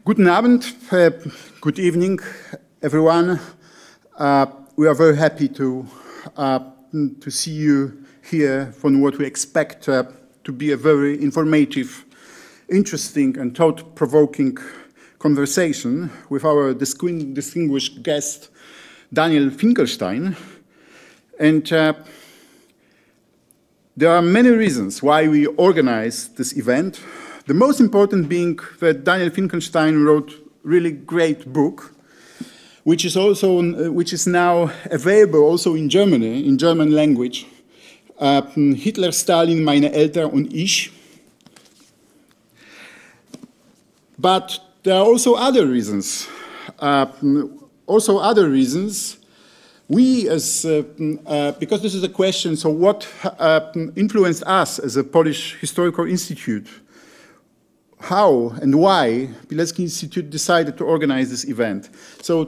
Guten Abend, good evening, everyone. We are very happy to see you here for what we expect to be a very informative, interesting, and thought-provoking conversation with our distinguished guest, Daniel Finkelstein. And there are many reasons why we organized this event. The most important being that Daniel Finkelstein wrote a really great book, which is now available also in Germany, in German language. Hitler, Stalin, meine Eltern und ich. But there are also other reasons. We, because this is a question, so what influenced us as a Polish Historical Institute? How and why Pilecki-Institut decided to organize this event? So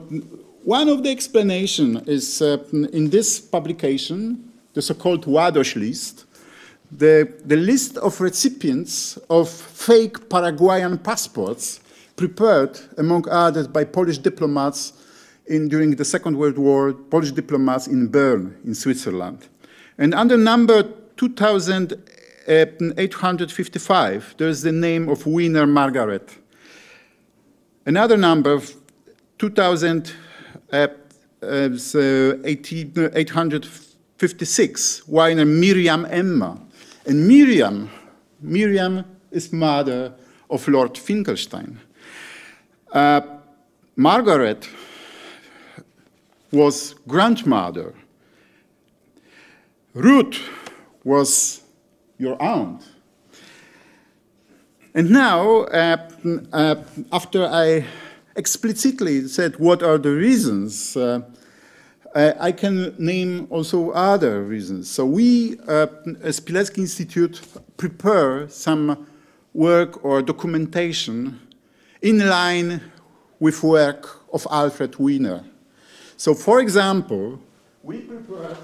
one of the explanations is in this publication, the so-called Ładoś list, the list of recipients of fake Paraguayan passports prepared, among others, by Polish diplomats during the Second World War, Polish diplomats in Bern, in Switzerland. And under number 2855, there's the name of Wiener Margaret. Another number, 2856, Wiener Mirjam Emma. And Mirjam is mother of Lord Finkelstein. Margaret was grandmother. Ruth was your aunt. And now, after I explicitly said what are the reasons, I can name also other reasons. So we, as Pilecki-Institut, prepare some work or documentation in line with work of Alfred Wiener. So, for example, we prepared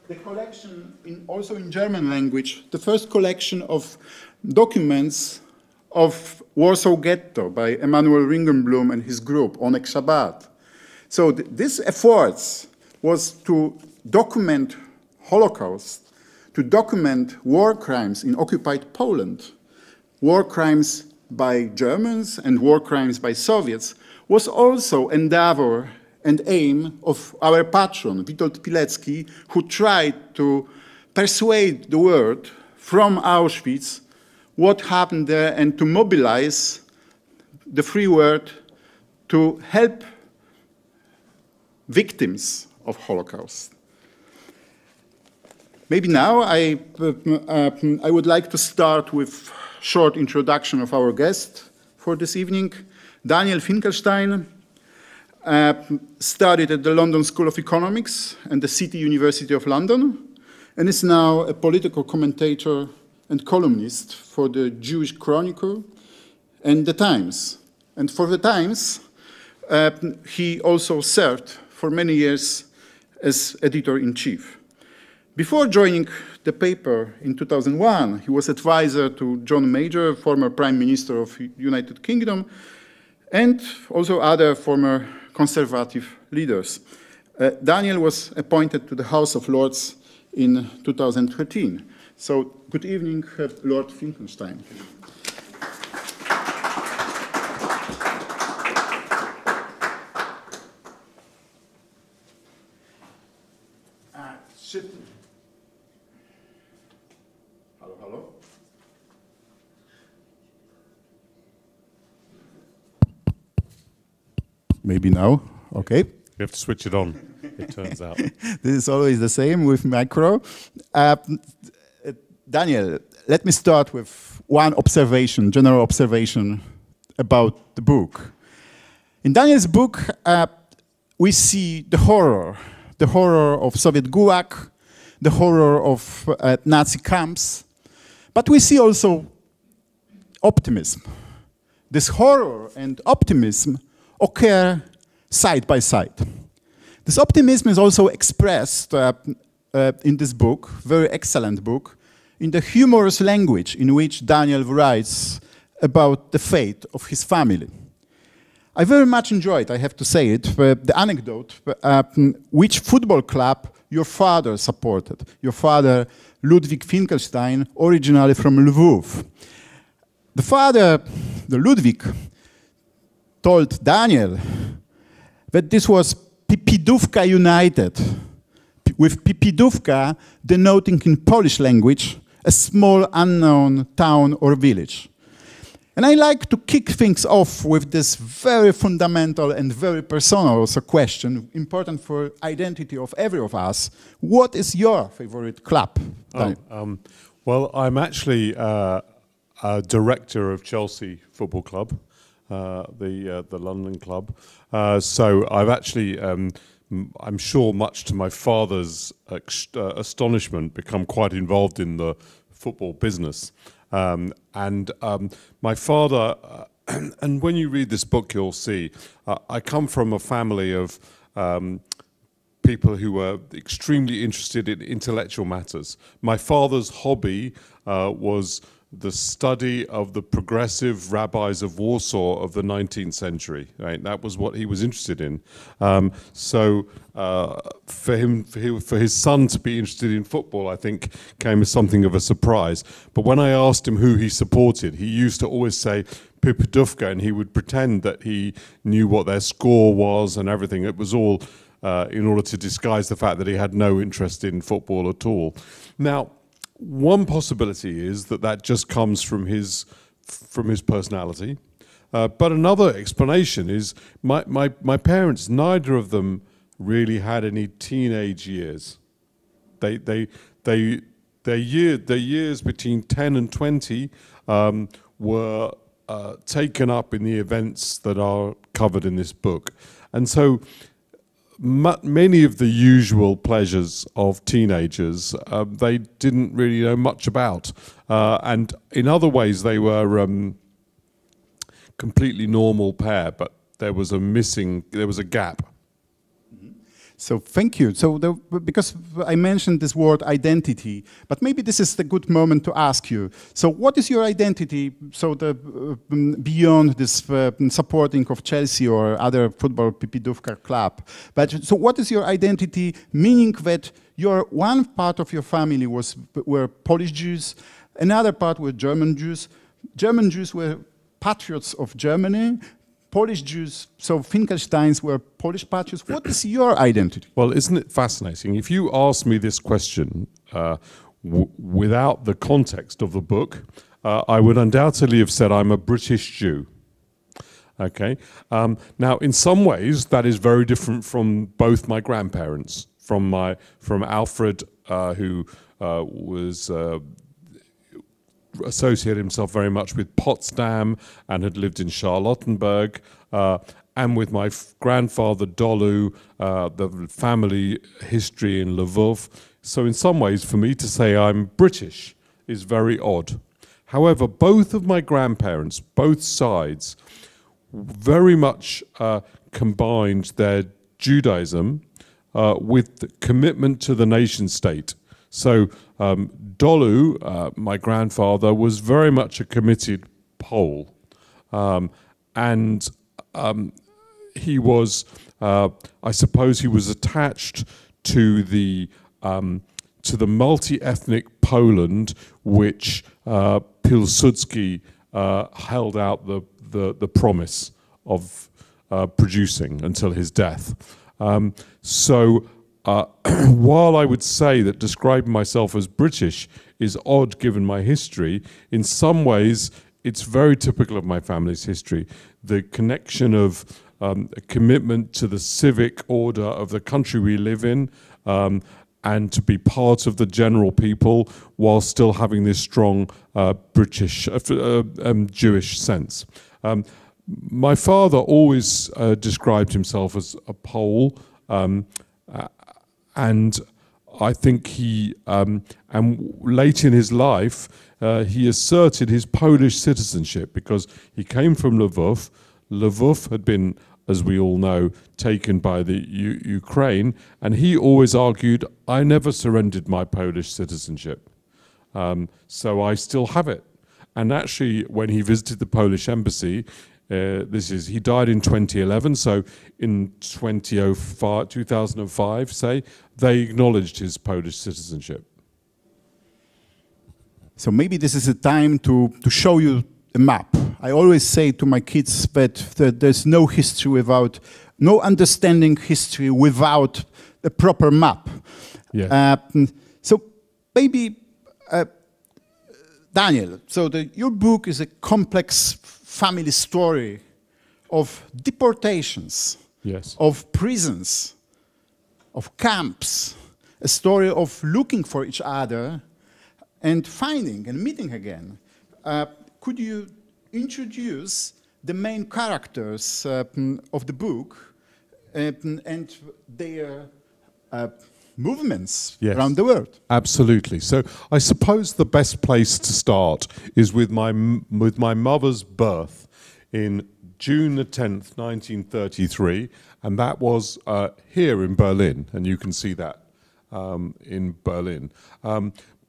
the collection, also in German language, the first collection of documents of Warsaw Ghetto by Emanuel Ringenblum and his group, Onek Shabbat. So this effort was to document Holocaust, to document war crimes in occupied Poland, war crimes by Germans and war crimes by Soviets, was also endeavor and aim of our patron, Witold Pilecki, who tried to persuade the world from Auschwitz what happened there and to mobilize the free world to help victims of Holocaust. Maybe now I would like to start with a short introduction of our guest for this evening. Daniel Finkelstein studied at the London School of Economics and the City University of London, and is now a political commentator and columnist for the Jewish Chronicle and the Times. And for the Times, he also served for many years as editor-in-chief. Before joining the paper in 2001, he was advisor to John Major, former Prime Minister of the United Kingdom, and also other former conservative leaders. Daniel was appointed to the House of Lords in 2013. So, good evening, Lord Finkelstein. Hello, hello. Maybe now, okay. You have to switch it on, it turns out. This is always the same with micro. Daniel, let me start with one observation, general observation about the book. In Daniel's book, we see the horror of Soviet Gulag, the horror of Nazi camps, but we see also optimism. This horror and optimism occur side by side. This optimism is also expressed in this book, very excellent book, in the humorous language in which Daniel writes about the fate of his family. I very much enjoyed, I have to say it, the anecdote, which football club your father supported. Your father, Ludwik Finkelstein, originally from Lwów. The father, the Ludwik, told Daniel that this was Pipidówka United, with Pipidówka denoting in Polish language a small unknown town or village. And I like to kick things off with this very fundamental and very personal also question, important for identity of every of us. What is your favorite club? Well, I'm actually a director of Chelsea Football Club, the London club. So I've actually, I'm sure much to my father's astonishment, become quite involved in the football business. My father, and when you read this book, you'll see, I come from a family of people who were extremely interested in intellectual matters. My father's hobby was the study of the progressive rabbis of Warsaw of the 19th century. Right? That was what he was interested in. So for his son to be interested in football, I think, came as something of a surprise. But when I asked him who he supported, he used to always say Pipidówka, and he would pretend that he knew what their score was and everything. It was all in order to disguise the fact that he had no interest in football at all. Now, one possibility is that that just comes from his personality, but another explanation is my parents. Neither of them really had any teenage years. Their years between 10 and 20 were taken up in the events that are covered in this book, and so many of the usual pleasures of teenagers, they didn't really know much about. And in other ways, they were completely normal pair, but there was a gap. So thank you. So because I mentioned this word identity, but maybe this is the good moment to ask you. So what is your identity? So beyond this supporting of Chelsea or other football Pipidówka club, but so what is your identity? Meaning that one part of your family were Polish Jews, another part were German Jews. German Jews were patriots of Germany. Polish Jews, so Finkelsteins were Polish patriots. What is your identity? Well, isn't it fascinating? If you ask me this question without the context of the book, I would undoubtedly have said I'm a British Jew. Okay. Now, in some ways, that is very different from both my grandparents. From Alfred, who was associated himself very much with Potsdam and had lived in Charlottenburg, and with my grandfather Dolu, the family history in Lwów. So in some ways, for me to say I'm British is very odd. However, both of my grandparents, both sides, very much combined their Judaism with the commitment to the nation state. So Dolu, my grandfather, was very much a committed Pole, and he was, I suppose, he was attached to the multi-ethnic Poland which Piłsudski held out the promise of producing until his death. While I would say that describing myself as British is odd given my history, in some ways it's very typical of my family's history. The connection of a commitment to the civic order of the country we live in, and to be part of the general people while still having this strong British, Jewish sense. My father always described himself as a Pole, and I think he, and late in his life, he asserted his Polish citizenship because he came from Lwów. Lwów had been, as we all know, taken by the Ukraine, and he always argued, I never surrendered my Polish citizenship, so I still have it. And actually, when he visited the Polish embassy, he died in 2011, so in 2005, say, they acknowledged his Polish citizenship. So maybe this is a time to show you a map. I always say to my kids that there's no history without, no understanding history without a proper map. Yeah. So maybe, Daniel, so your book is a complex family story of deportations, Yes. of prisons, of camps, a story of looking for each other and finding and meeting again. Could you introduce the main characters of the book and their movements around the world? Absolutely. So I suppose the best place to start is with my mother's birth in June the 10th, 1933, and that was here in Berlin, and you can see that in Berlin.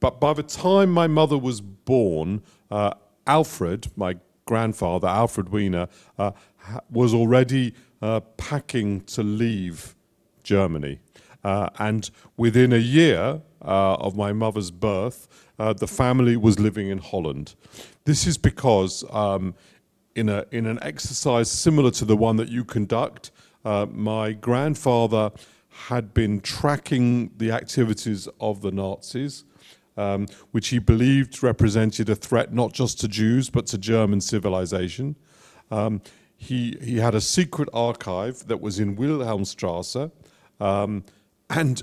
But by the time my mother was born, Alfred, my grandfather, Alfred Wiener, was already packing to leave Germany. And within a year of my mother's birth, the family was living in Holland. This is because in an exercise similar to the one that you conduct, my grandfather had been tracking the activities of the Nazis, which he believed represented a threat not just to Jews but to German civilization. He had a secret archive that was in Wilhelmstrasse, and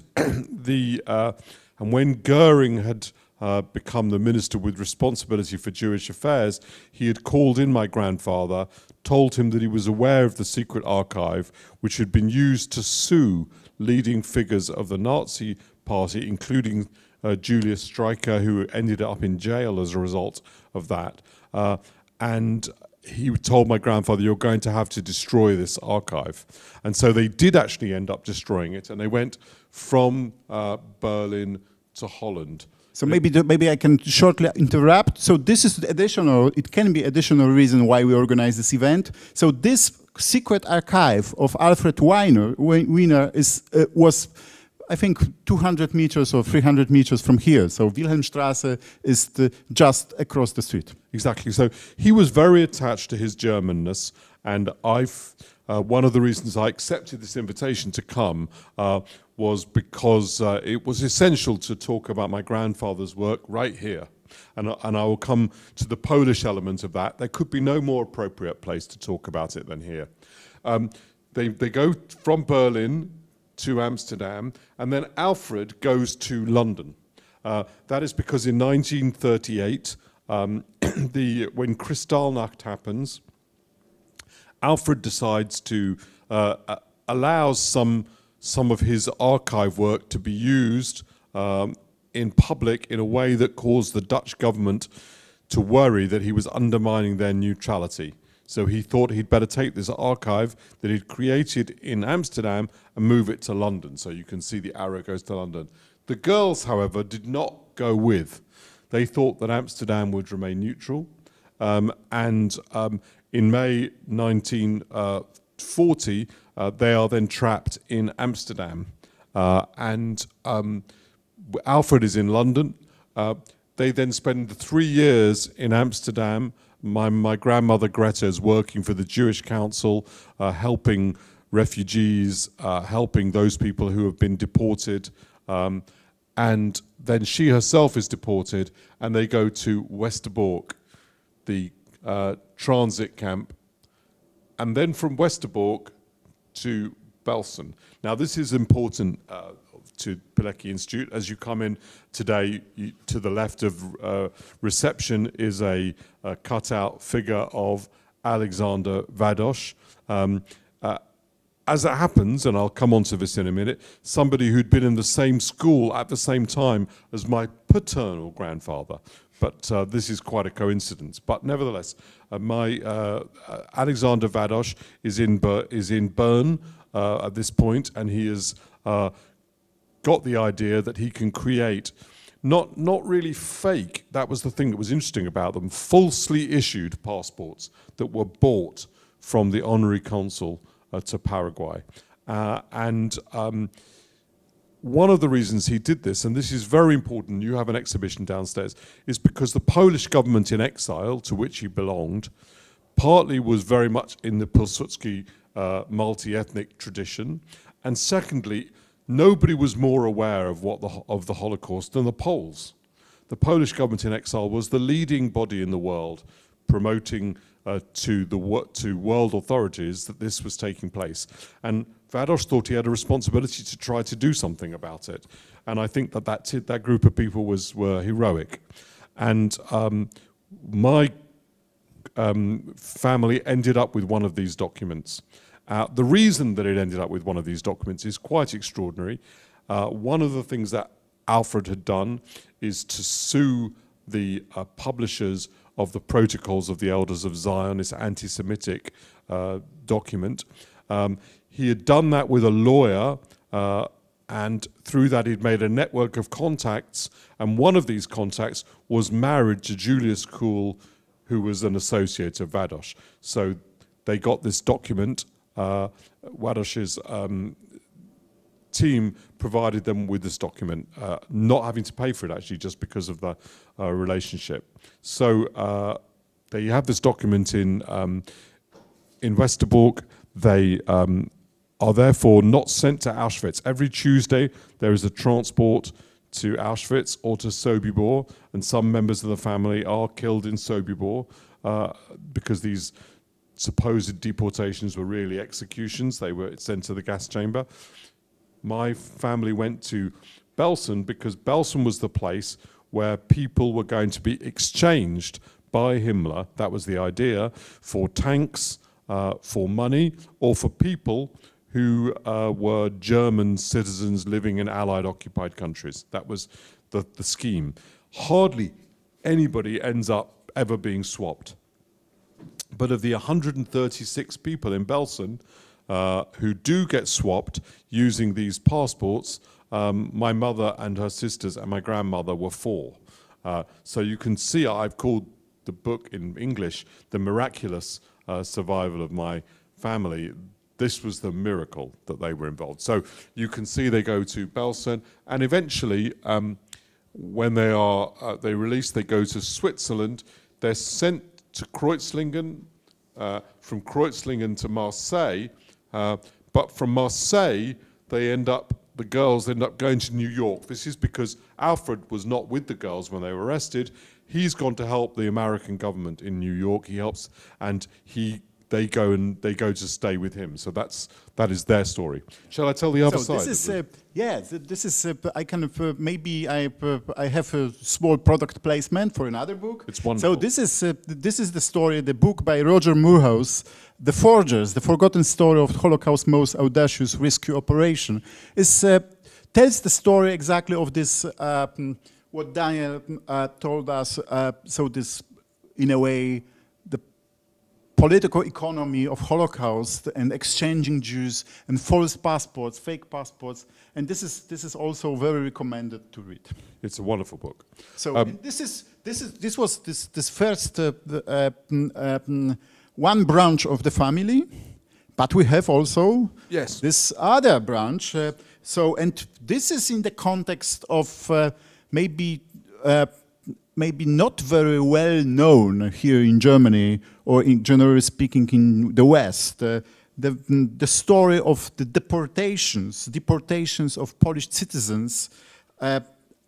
when Goering had become the minister with responsibility for Jewish affairs, he had called in my grandfather, told him that he was aware of the secret archive, which had been used to sue leading figures of the Nazi party, including Julius Streicher, who ended up in jail as a result of that. And he told my grandfather, you're going to have to destroy this archive. And so they did actually end up destroying it, and they went from Berlin to Holland. So maybe I can shortly interrupt. So this is additional, it can be additional reason why we organize this event. So this secret archive of Alfred Wiener was, I think, 200 meters or 300 meters from here. So Wilhelmstrasse is just across the street. Exactly. So he was very attached to his Germanness, and one of the reasons I accepted this invitation to come was because it was essential to talk about my grandfather's work right here. And I will come to the Polish element of that. There could be no more appropriate place to talk about it than here. They go from Berlin to Amsterdam, and then Alfred goes to London. That is because in 1938, when Kristallnacht happens, Alfred decides to allow some of his archive work to be used in public in a way that caused the Dutch government to worry that he was undermining their neutrality. So he thought he'd better take this archive that he'd created in Amsterdam and move it to London. So you can see the arrow goes to London. The girls, however, did not go with. They thought that Amsterdam would remain neutral. In May 1940, they are then trapped in Amsterdam. Alfred is in London. They then spend 3 years in Amsterdam. My grandmother Greta is working for the Jewish Council, helping refugees, helping those people who have been deported. And then she herself is deported, and they go to Westerbork, the transit camp, and then from Westerbork to Belsen. Now this is important to Pilecki-Institut. As you come in today, to the left of reception is a cutout figure of Alexander Vados. As it happens, and I'll come on to this in a minute, somebody who'd been in the same school at the same time as my paternal grandfather. But this is quite a coincidence. But nevertheless, my Alexander Vados is in Bern at this point, and he has got the idea that he can create not really fake. That was the thing that was interesting about them. Falsely issued passports that were bought from the honorary consul to Paraguay. One of the reasons he did this, and this is very important, you have an exhibition downstairs, is because the Polish government in exile, to which he belonged, partly was very much in the Pilsudski multi-ethnic tradition, and secondly, nobody was more aware of of the Holocaust than the Poles. The Polish government in exile was the leading body in the world, promoting to world authorities that this was taking place. And Vados thought he had a responsibility to try to do something about it. And I think that group of people were heroic. And my family ended up with one of these documents. The reason that it ended up with one of these documents is quite extraordinary. One of the things that Alfred had done is to sue the publishers of the Protocols of the Elders of Zion, this anti-Semitic document. He had done that with a lawyer, and through that he'd made a network of contacts, and one of these contacts was married to Julius Kuhl, who was an associate of Vados. So they got this document. Vados's team provided them with this document, not having to pay for it actually, just because of the relationship. So they have this document in Westerbork. They are therefore not sent to Auschwitz. Every Tuesday there is a transport to Auschwitz or to Sobibor, and some members of the family are killed in Sobibor because these supposed deportations were really executions. They were sent to the gas chamber. My family went to Belsen because Belsen was the place where people were going to be exchanged by Himmler, that was the idea, for tanks, for money, or for people who were German citizens living in Allied occupied countries. That was the scheme. Hardly anybody ends up ever being swapped. But of the 136 people in Belsen who do get swapped using these passports, my mother and her sisters and my grandmother were 4. So you can see I've called the book in English The Miraculous Survival of My Family. This was the miracle that they were involved. So you can see they go to Belsen, and eventually when they release, they go to Switzerland. They're sent to Kreuzlingen, from Kreuzlingen to Marseille, but from Marseille the girls end up going to New York. This is because Alfred was not with the girls when they were arrested. He's gone to help the American government in New York. He helps, and they go to stay with him. So that is their story. Shall I tell the other side? This is I kind of maybe I have a small product placement for another book. It's wonderful. So this is the story, the book by Roger Moorhouse, The Forgers: The Forgotten Story of Holocaust's Most Audacious Rescue Operation. Tells the story exactly of this what Daniel told us. So this, in a way, political economy of Holocaust and exchanging Jews and false passports, fake passports, and this is also very recommended to read. It's a wonderful book. So this was this first one branch of the family, but we have also this other branch. And this is in the context of maybe not very well known here in Germany, or in generally speaking in the West, the story of the deportations of Polish citizens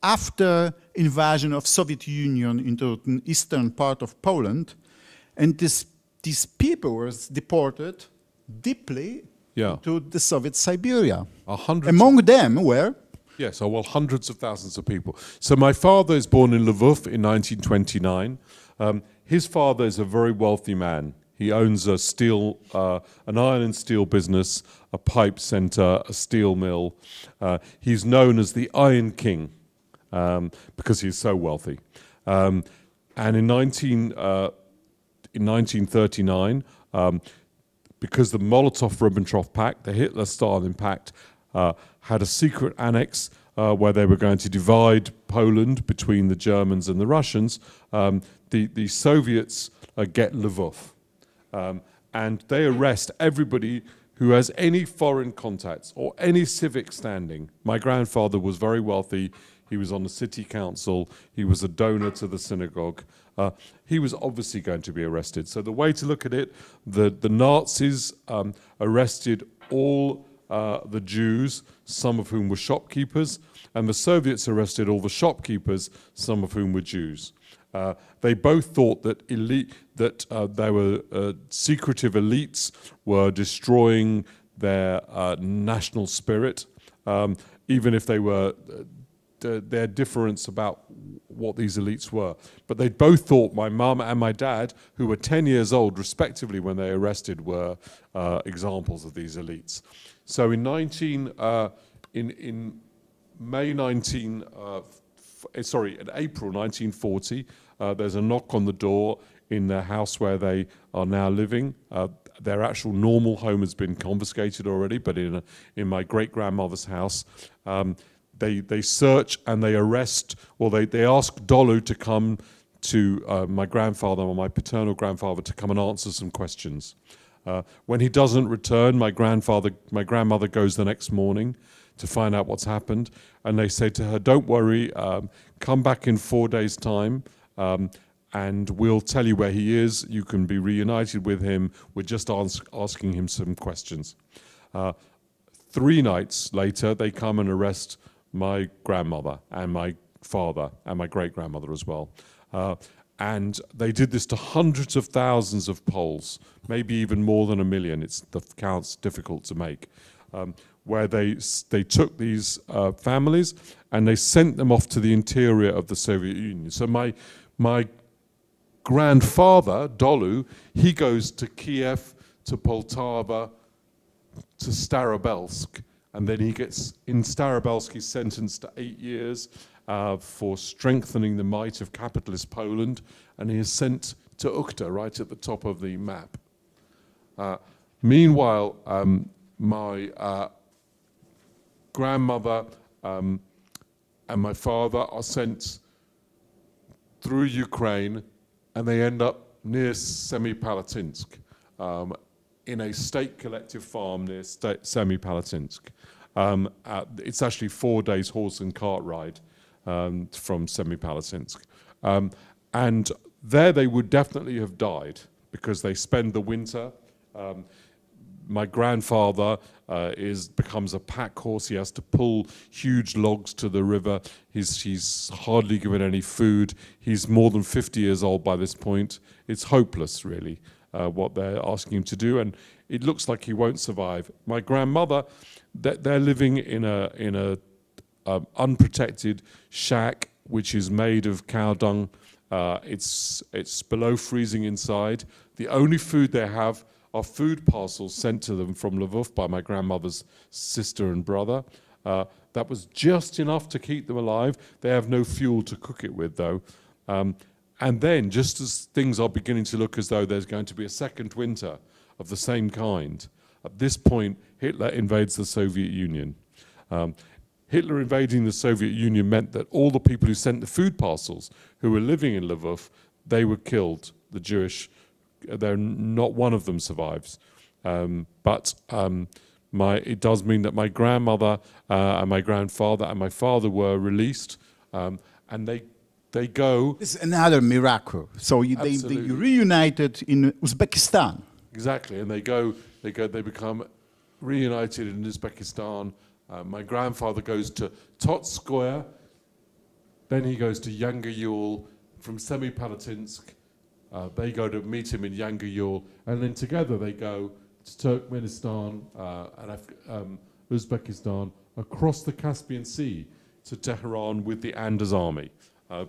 after invasion of Soviet Union into the eastern part of Poland, and these people were deported deeply to the Soviet Siberia. Among them were. Yes, hundreds of thousands of people. So my father is born in Lwów in 1929. His father is a very wealthy man. He owns an iron and steel business, a pipe center, a steel mill. He's known as the Iron King because he's so wealthy. And in 1939, because the Molotov-Ribbentrop Pact, the Hitler-Stalin Pact, had a secret annex where they were going to divide Poland between the Germans and the Russians, the Soviets get Lwów. And they arrest everybody who has any foreign contacts or any civic standing. My grandfather was very wealthy. He was on the city council. He was a donor to the synagogue. He was obviously going to be arrested. So the way to look at it, the Nazis arrested all the Jews, some of whom were shopkeepers, and the Soviets arrested all the shopkeepers, some of whom were Jews. They both thought that there were secretive elites were destroying their national spirit, even if they were their difference about what these elites were. But they both thought my mum and my dad, who were 10 years old respectively when they arrested, were examples of these elites. So in April 1940, there's a knock on the door in their house where they are now living. Their actual normal home has been confiscated already, but in my great-grandmother's house, they search and they arrest, or they ask Dolu to come to my grandfather or my paternal grandfather to come and answer some questions. When he doesn't return, my grandmother goes the next morning to find out what's happened, and they say to her, "Don't worry, come back in 4 days' time, and we'll tell you where he is. You can be reunited with him. We're just asking him some questions." 3 nights later, they come and arrest my grandmother and my father and my great-grandmother as well. And they did this to hundreds of thousands of Poles, maybe even more than 1 million. The count's difficult to make. Where they took these families and they sent them off to the interior of the Soviet Union. So my grandfather, Dolu, he goes to Kiev, to Poltava, to Starobelsk, and then he gets, in Starobelsk, he's sentenced to 8 years for strengthening the might of capitalist Poland, and he is sent to Ukhta, right at the top of the map. Meanwhile, my grandmother and my father are sent through Ukraine, and they end up near Semipalatinsk, in a state collective farm near Semipalatinsk. It's actually 4 days horse and cart ride from Semipalatinsk. And there they would definitely have died because they spend the winter. My grandfather becomes a pack horse. He has to pull huge logs to the river. He's hardly given any food. He's more than 50 years old by this point. It's hopeless, really, what they're asking him to do, and it looks like he won't survive. My grandmother, they're living in a unprotected shack which is made of cow dung. It's below freezing inside. The only food they have are food parcels sent to them from Lwów by my grandmother's sister and brother. That was just enough to keep them alive. They have no fuel to cook it with, though. And then, just as things are beginning to look as though there's going to be a second winter of the same kind, at this point, Hitler invades the Soviet Union. Hitler invading the Soviet Union meant that all the people who sent the food parcels, who were living in Lwów, they were killed. The Jewish, not one of them survives. But it does mean that my grandmother and my grandfather and my father were released, and they go. This is another miracle. So they reunited in Uzbekistan. Exactly, and they become reunited in Uzbekistan. My grandfather goes to Totskoye, then he goes to Yangayul from Semipalatinsk. They go to meet him in Yangayul, and then together they go to Turkmenistan and Uzbekistan, across the Caspian Sea to Tehran with the Anders army,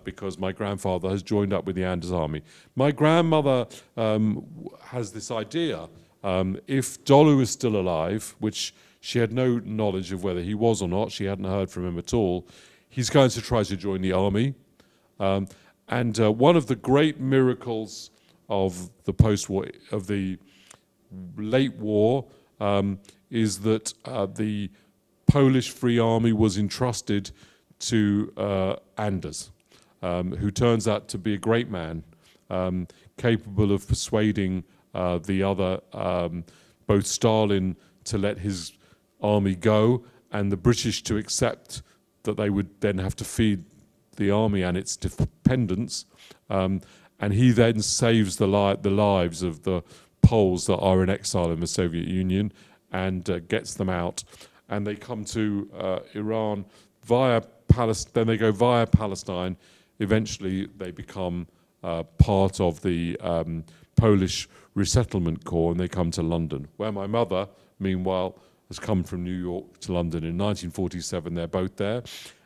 because my grandfather has joined up with the Anders army. My grandmother has this idea, if Dolu is still alive, which she had no knowledge of whether he was or not, she hadn't heard from him at all, he's going to try to join the army. And one of the great miracles of the post-war, of the late war, is that the Polish Free Army was entrusted to Anders, who turns out to be a great man, capable of persuading the other, both Stalin to let his army go and the British to accept that they would then have to feed the army and its dependents. And he then saves the lives of the Poles that are in exile in the Soviet Union and gets them out. And they come to Iran via Palestine, then they go via Palestine. Eventually they become part of the Polish Resettlement Corps, and they come to London, where my mother, meanwhile, has come from New York to London in 1947. They're both there,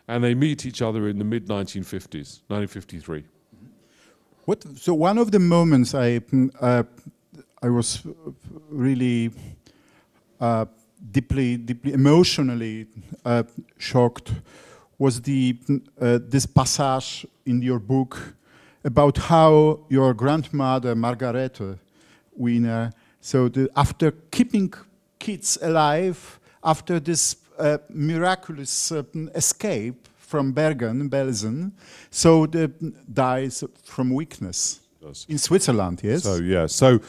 and they meet each other in the mid-1950s, 1953. So one of the moments I was really deeply emotionally shocked was this passage in your book about how your grandmother Margarete Wiener, so after keeping kids alive, after this miraculous escape from Bergen-Belsen, so dies from weakness. Yes. In Switzerland, yes? So, yeah. So,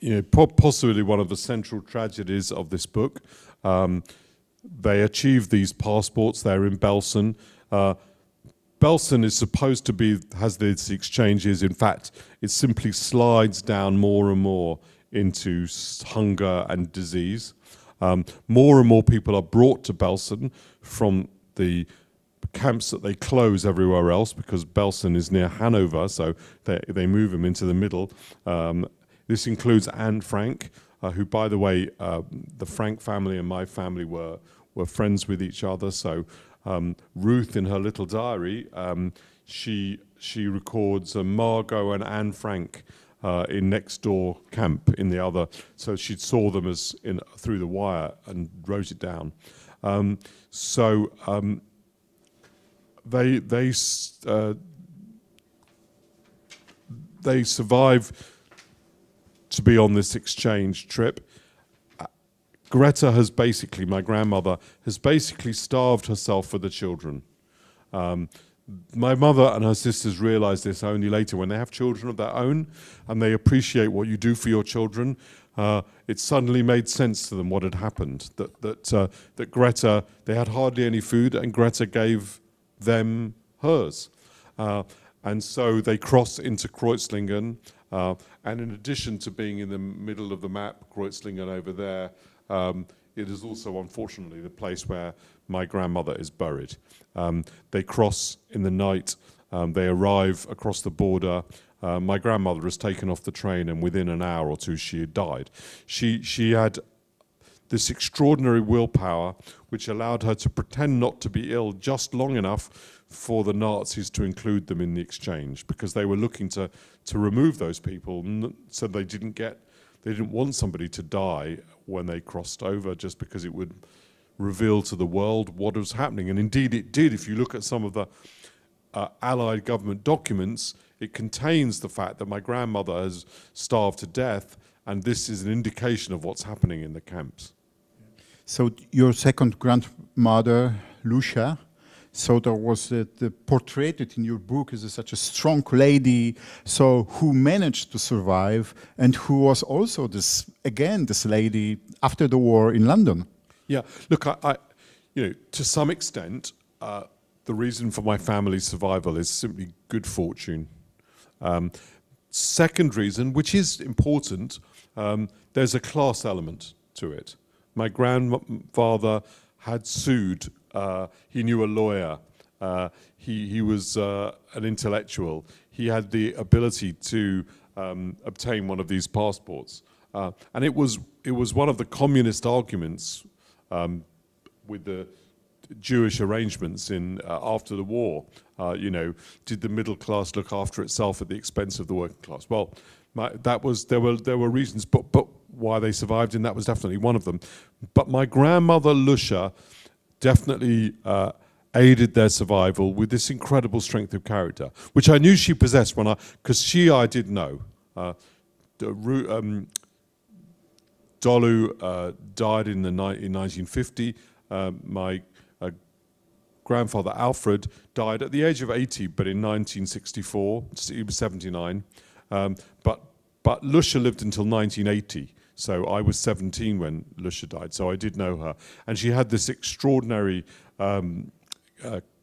you know, possibly one of the central tragedies of this book. They achieve these passports. They're in Belsen. Belsen is supposed to be, has these exchanges. In fact, it simply slides down more and more into hunger and disease. More and more people are brought to Belsen from the camps that they close everywhere else, because Belsen is near Hanover, so they move them into the middle. This includes Anne Frank, who, by the way, the Frank family and my family were friends with each other. So Ruth, in her little diary, she records Margot and Anne Frank in next door camp in the other. So she saw them as through the wire and wrote it down. They survive to be on this exchange trip. Greta has basically, my grandmother, has basically starved herself for the children. My mother and her sisters realize this only later when they have children of their own and they appreciate what you do for your children. It suddenly made sense to them what had happened, that Greta, they had hardly any food and Greta gave them hers. And so they cross into Kreuzlingen, and in addition to being in the middle of the map, Kreuzlingen over there, it is also, unfortunately, the place where my grandmother is buried. They cross in the night, they arrive across the border. My grandmother was taken off the train, and within an hour or two she had died. She had this extraordinary willpower which allowed her to pretend not to be ill just long enough for the Nazis to include them in the exchange, because they were looking to remove those people, so they didn't want somebody to die when they crossed over, just because it would reveal to the world what was happening. And indeed it did. If you look at some of the Allied government documents, it contains the fact that my grandmother has starved to death, and this is an indication of what's happening in the camps. So your second grandmother, Lucia, so there was portrayed in your book as such a strong lady, so who managed to survive, and who was also this lady after the war in London. Yeah, look, I you know, to some extent, the reason for my family's survival is simply good fortune. Second reason, which is important, there's a class element to it. My grandfather had sued. He knew a lawyer. He was an intellectual. He had the ability to obtain one of these passports, and it was one of the communist arguments with the Jewish arrangements in after the war. You know, did the middle class look after itself at the expense of the working class? Well, there were reasons, but why they survived, and that was definitely one of them. But my grandmother Lucia definitely aided their survival with this incredible strength of character, which I knew she possessed because I did know. Dolu died in 1950. my grandfather Alfred died at the age of 80, but in 1964. He was 79. But Lusha lived until 1980. So I was 17 when Lusha died, so I did know her. And she had this extraordinary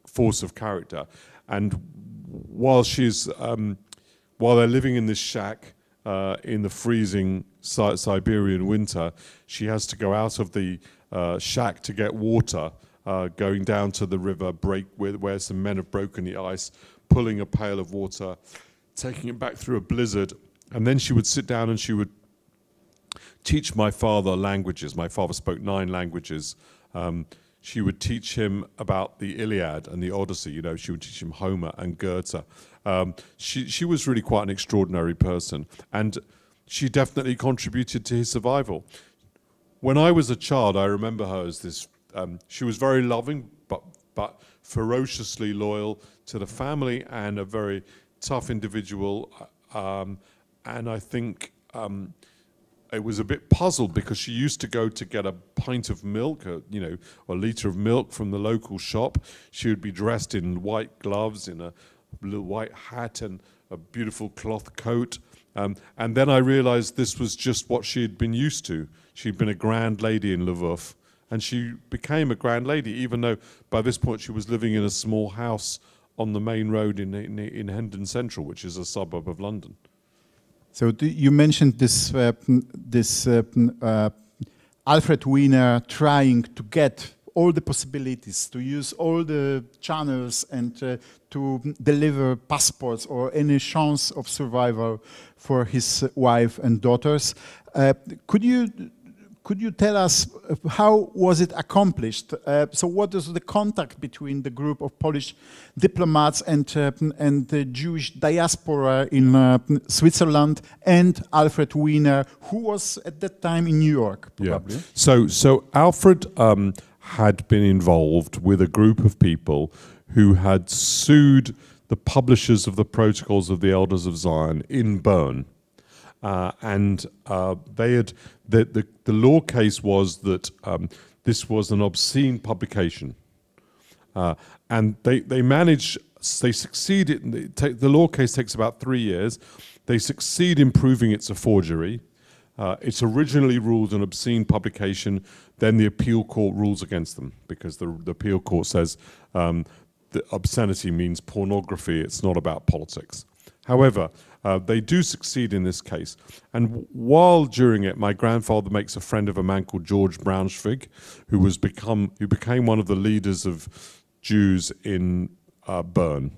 force of character. And while they're living in this shack in the freezing Siberian winter, she has to go out of the shack to get water, going down to the river, where some men have broken the ice, pulling a pail of water, taking it back through a blizzard, and then she would sit down and she would teach my father languages. My father spoke 9 languages. She would teach him about the Iliad and the Odyssey. You know, she would teach him Homer and Goethe. She was really quite an extraordinary person, and she definitely contributed to his survival. When I was a child, I remember her as this. She was very loving, but ferociously loyal to the family, and a very tough individual. And I think it was a bit puzzled because she used to go to get a pint of milk, or a litre of milk from the local shop. She would be dressed in white gloves, in a little white hat and a beautiful cloth coat. And then I realized this was just what she had been used to. She'd been a grand lady in Lwów, and she became a grand lady, even though by this point she was living in a small house on the main road in Hendon Central, which is a suburb of London. So you mentioned this Alfred Wiener trying to get all the possibilities, to use all the channels and to deliver passports or any chance of survival for his wife and daughters. Could you tell us how was it accomplished? So what is the contact between the group of Polish diplomats and the Jewish diaspora in Switzerland and Alfred Wiener, who was at that time in New York, probably? Yeah. So Alfred had been involved with a group of people who had sued the publishers of the Protocols of the Elders of Zion in Bern. They had the law case was that this was an obscene publication, and they succeeded. The law case takes about 3 years. They succeed in proving it's a forgery. It's originally ruled an obscene publication. Then the appeal court rules against them because the appeal court says that obscenity means pornography. It's not about politics. However, they do succeed in this case. And while during it, my grandfather makes a friend of a man called George Braunschweig, who became one of the leaders of Jews in Bern.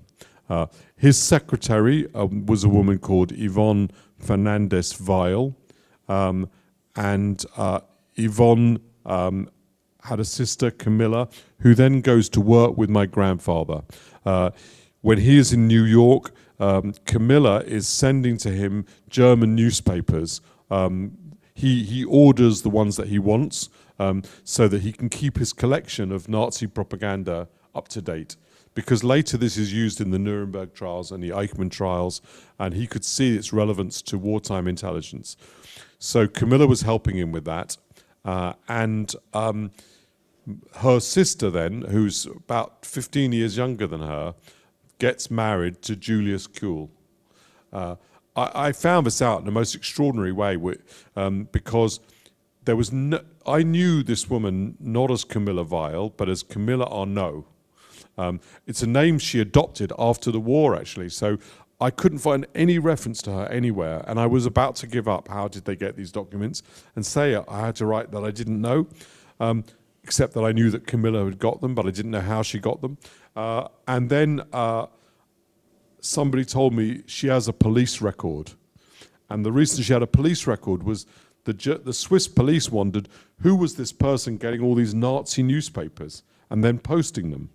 His secretary was a woman called Yvonne Fernandez-Weil, and Yvonne had a sister, Camilla, who then goes to work with my grandfather. When he is in New York, Camilla is sending to him German newspapers. He orders the ones that he wants so that he can keep his collection of Nazi propaganda up to date. Because later this is used in the Nuremberg trials and the Eichmann trials, and he could see its relevance to wartime intelligence. So Camilla was helping him with that. Her sister then, who's about 15 years younger than her, gets married to Julius Kuhl. I found this out in the most extraordinary way because there was I knew this woman not as Camilla Weil, but as Camilla Arnaud. It's a name she adopted after the war, actually, so I couldn't find any reference to her anywhere, and I was about to give up how did they get these documents and say I had to write that I didn't know, except that I knew that Camilla had got them, but I didn't know how she got them. And then somebody told me she has a police record. And the reason she had a police record was the Swiss police wondered who was this person getting all these Nazi newspapers and then posting them,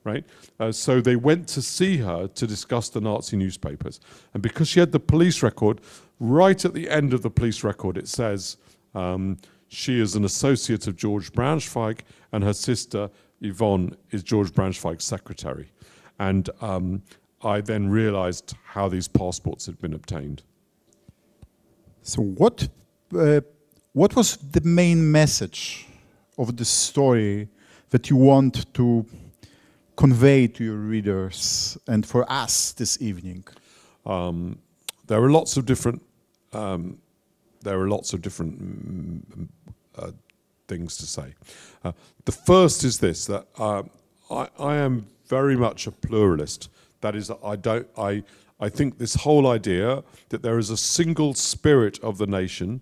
right? So they went to see her to discuss the Nazi newspapers. And because she had the police record, right at the end of the police record it says she is an associate of George Braunschweig and her sister Yvonne is George Braunschweig's secretary. And I then realized how these passports had been obtained. So what was the main message of the story that you want to convey to your readers and for us this evening? There are lots of different things to say. The first is this: that I am very much a pluralist. That is, I think this whole idea that there is a single spirit of the nation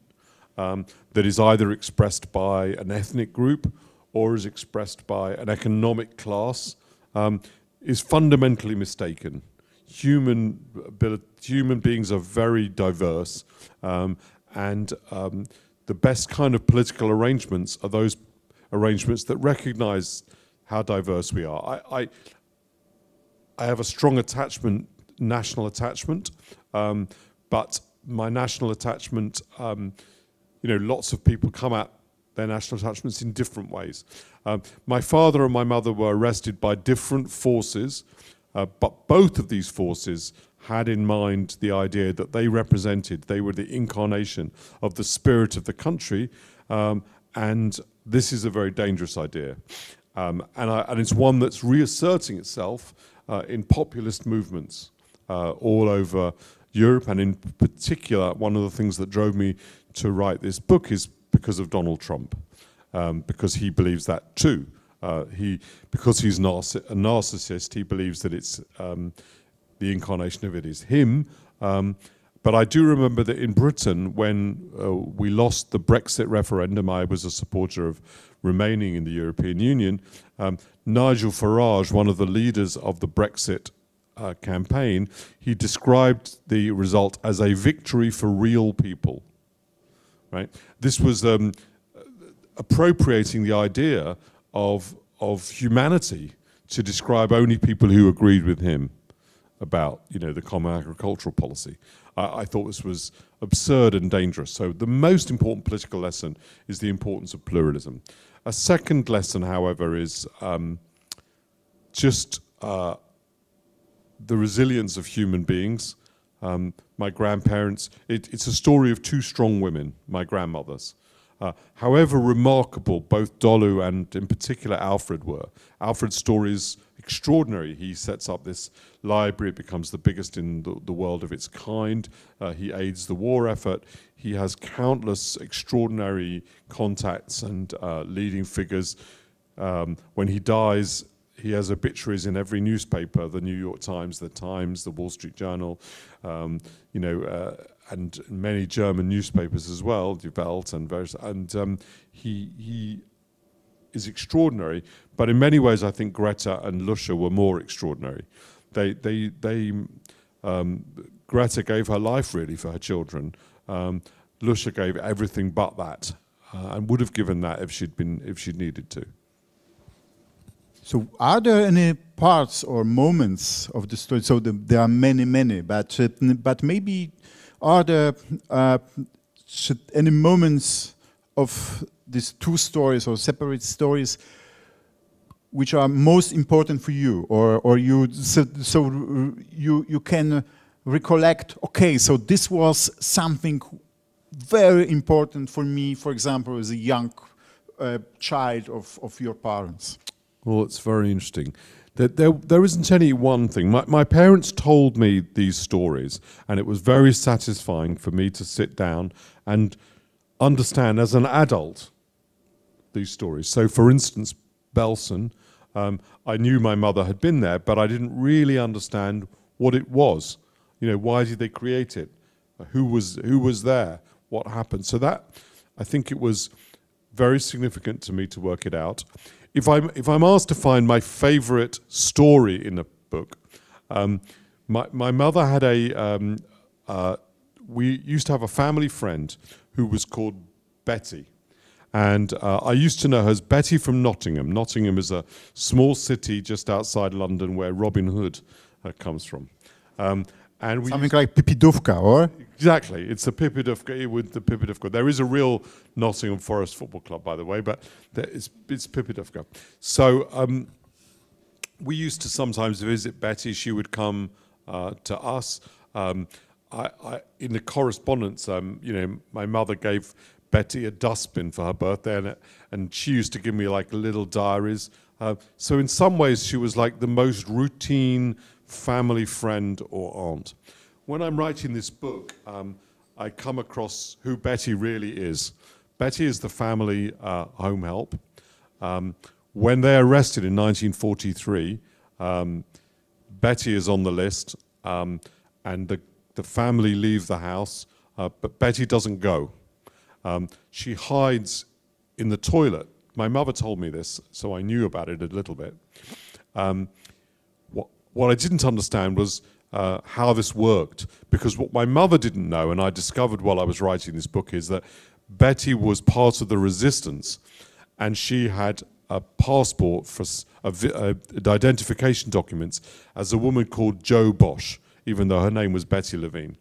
that is either expressed by an ethnic group or is expressed by an economic class is fundamentally mistaken. Human beings are very diverse, and the best kind of political arrangements are those arrangements that recognize how diverse we are. I have a strong national attachment, but my national attachment, lots of people come at their national attachments in different ways. My father and my mother were arrested by different forces, but both of these forces had in mind the idea that they were the incarnation of the spirit of the country, and this is a very dangerous idea. And it's one that's reasserting itself in populist movements all over Europe, and in particular, one of the things that drove me to write this book is because of Donald Trump, because he believes that too. Because he's a narcissist, he believes that it's the incarnation of it is him. But I do remember that in Britain, when we lost the Brexit referendum, I was a supporter of remaining in the European Union. Nigel Farage, one of the leaders of the Brexit campaign, he described the result as a victory for real people. Right? This was appropriating the idea of humanity to describe only people who agreed with him about, the common agricultural policy. I thought this was absurd and dangerous. So the most important political lesson is the importance of pluralism. A second lesson, however, is just the resilience of human beings. My grandparents, it's a story of two strong women, my grandmothers. However remarkable both Dolu and in particular Alfred were. Alfred's story is extraordinary. He sets up this library, it becomes the biggest in the world of its kind. He aids the war effort. He has countless extraordinary contacts and leading figures. When he dies, he has obituaries in every newspaper, the New York Times, the Wall Street Journal, and many German newspapers as well, Die Welt and various, and he is extraordinary. But in many ways, I think Greta and Lusha were more extraordinary. Greta gave her life really for her children. Lusha gave everything but that, and would have given that if she'd needed to. So are there any parts or moments of the story? So there are many, but maybe are there any moments of these two stories or separate stories which are most important for you, or you you can recollect? Okay, so this was something very important for me, for example, as a young child of your parents. Well, it's very interesting. There isn't any one thing. My parents told me these stories, and it was very satisfying for me to sit down and understand as an adult these stories. So, for instance, Belsen, I knew my mother had been there, but I didn't really understand what it was. Why did they create it? Who was there? What happened? So that, I think it was very significant to me to work it out. If I'm asked to find my favorite story in the book, my mother had we used to have a family friend who was called Betty. And I used to know her as Betty from Nottingham. Nottingham is a small city just outside London where Robin Hood comes from. And something like Pipidówka, or? Exactly, it's the Pipidówka with the Pipidówka. There is a real Nottingham Forest football club, by the way, but it's Pipidówka. So we used to sometimes visit Betty. She would come to us. In the correspondence, my mother gave Betty a dustbin for her birthday, and she used to give me like little diaries. So in some ways, she was like the most routine family friend or aunt. When I'm writing this book, I come across who Betty really is. Betty is the family home help. When they're arrested in 1943, Betty is on the list, and the family leave the house, but Betty doesn't go. She hides in the toilet. My mother told me this, so I knew about it a little bit. What I didn't understand was how this worked, because what my mother didn't know, and I discovered while I was writing this book, is that Betty was part of the resistance, and she had a passport for identification documents as a woman called Jo Bosch, even though her name was Betty Levine.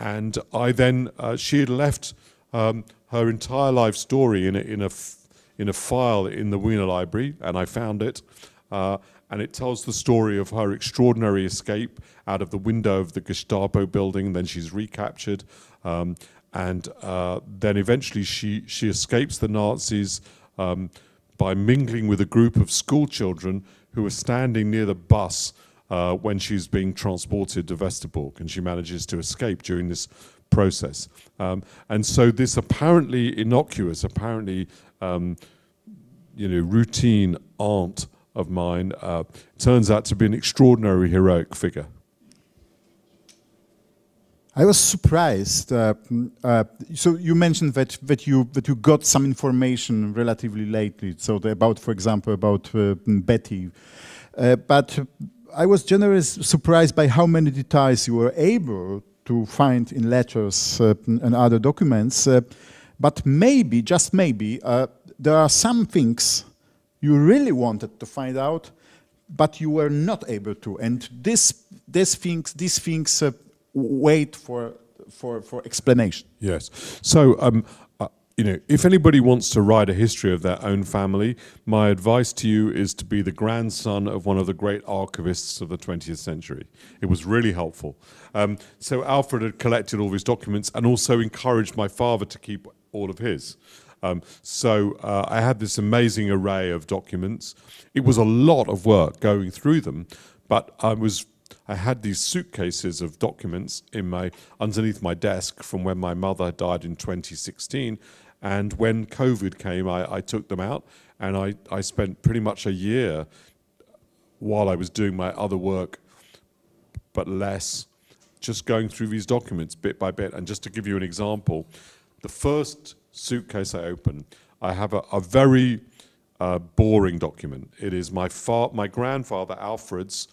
And I then, she had left her entire life story in a file in the Wiener Library, and I found it. And it tells the story of her extraordinary escape out of the window of the Gestapo building. Then she's recaptured, and then eventually she escapes the Nazis by mingling with a group of school children who are standing near the bus when she's being transported to Westerbork, and she manages to escape during this process. And so this apparently innocuous, apparently routine aunt of mine turns out to be an extraordinary heroic figure. I was surprised. So you mentioned that you got some information relatively lately. So for example, about Betty, but I was generally surprised by how many details you were able to find in letters and other documents. But maybe, just maybe, there are some things you really wanted to find out, but you were not able to. And these things wait for explanation. Yes. So, if anybody wants to write a history of their own family, my advice to you is to be the grandson of one of the great archivists of the 20th century. It was really helpful. So Alfred had collected all these documents and also encouraged my father to keep all of his. So I had this amazing array of documents. It was a lot of work going through them, but I had these suitcases of documents underneath my desk from when my mother died in 2016. And when COVID came, I took them out, and I spent pretty much a year while I was doing my other work, but less, just going through these documents bit by bit. And just to give you an example, the first suitcase I opened, I have a very boring document. It is my grandfather Alfred's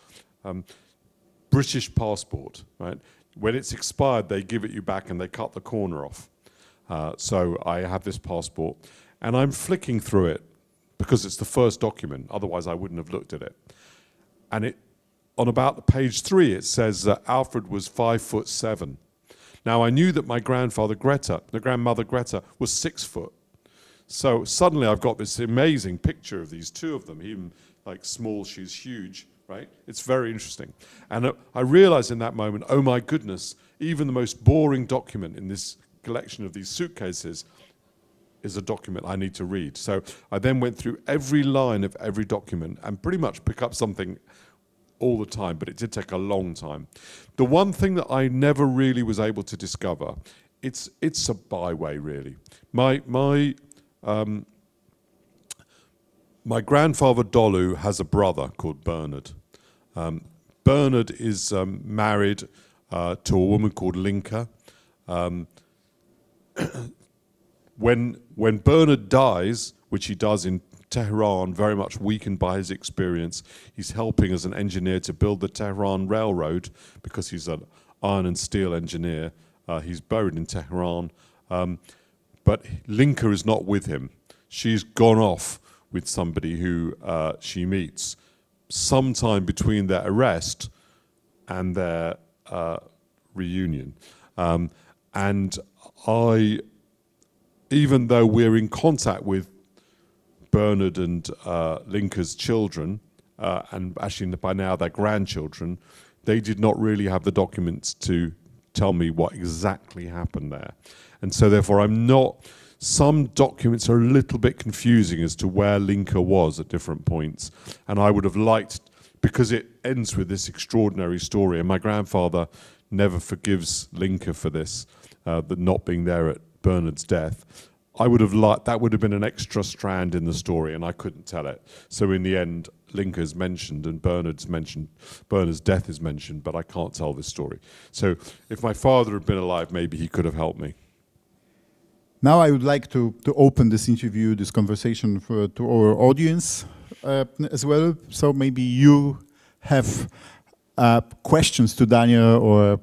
British passport, right? When it's expired, they give it you back and they cut the corner off. So I have this passport, and I'm flicking through it because it's the first document. Otherwise, I wouldn't have looked at it. And on about page 3, it says that Alfred was 5'7". Now, I knew that my grandmother Greta, was 6 foot. So suddenly I've got this amazing picture of these two of them, him like small, she's huge, right? It's very interesting. And I realized in that moment, oh my goodness, even the most boring document in this collection of these suitcases is a document I need to read. So I then went through every line of every document and pretty much pick up something all the time, but it did take a long time. The one thing that I never really was able to discover, it's a byway really. My grandfather Dolu has a brother called Bernard. Bernard is married to a woman called Linka. When Bernard dies, which he does in Tehran, very much weakened by his experience, he's helping as an engineer to build the Tehran railroad because he's an iron and steel engineer. He's buried in Tehran. But Linka is not with him. She's gone off with somebody who she meets sometime between their arrest and their reunion. And even though we're in contact with Bernard and Linka's children, and actually by now their grandchildren, they did not really have the documents to tell me what exactly happened there. And so therefore I'm not, some documents are a little bit confusing as to where Linke was at different points. And I would have liked, because it ends with this extraordinary story, and my grandfather never forgives Linke for this, the not being there at Bernard's death. I would have liked, that would have been an extra strand in the story, and I couldn't tell it. So in the end, Linke is mentioned and Bernard's death is mentioned, but I can't tell this story. So if my father had been alive, maybe he could have helped me. Now I would like to open this interview, this conversation to our audience as well. So maybe you have questions to Daniel or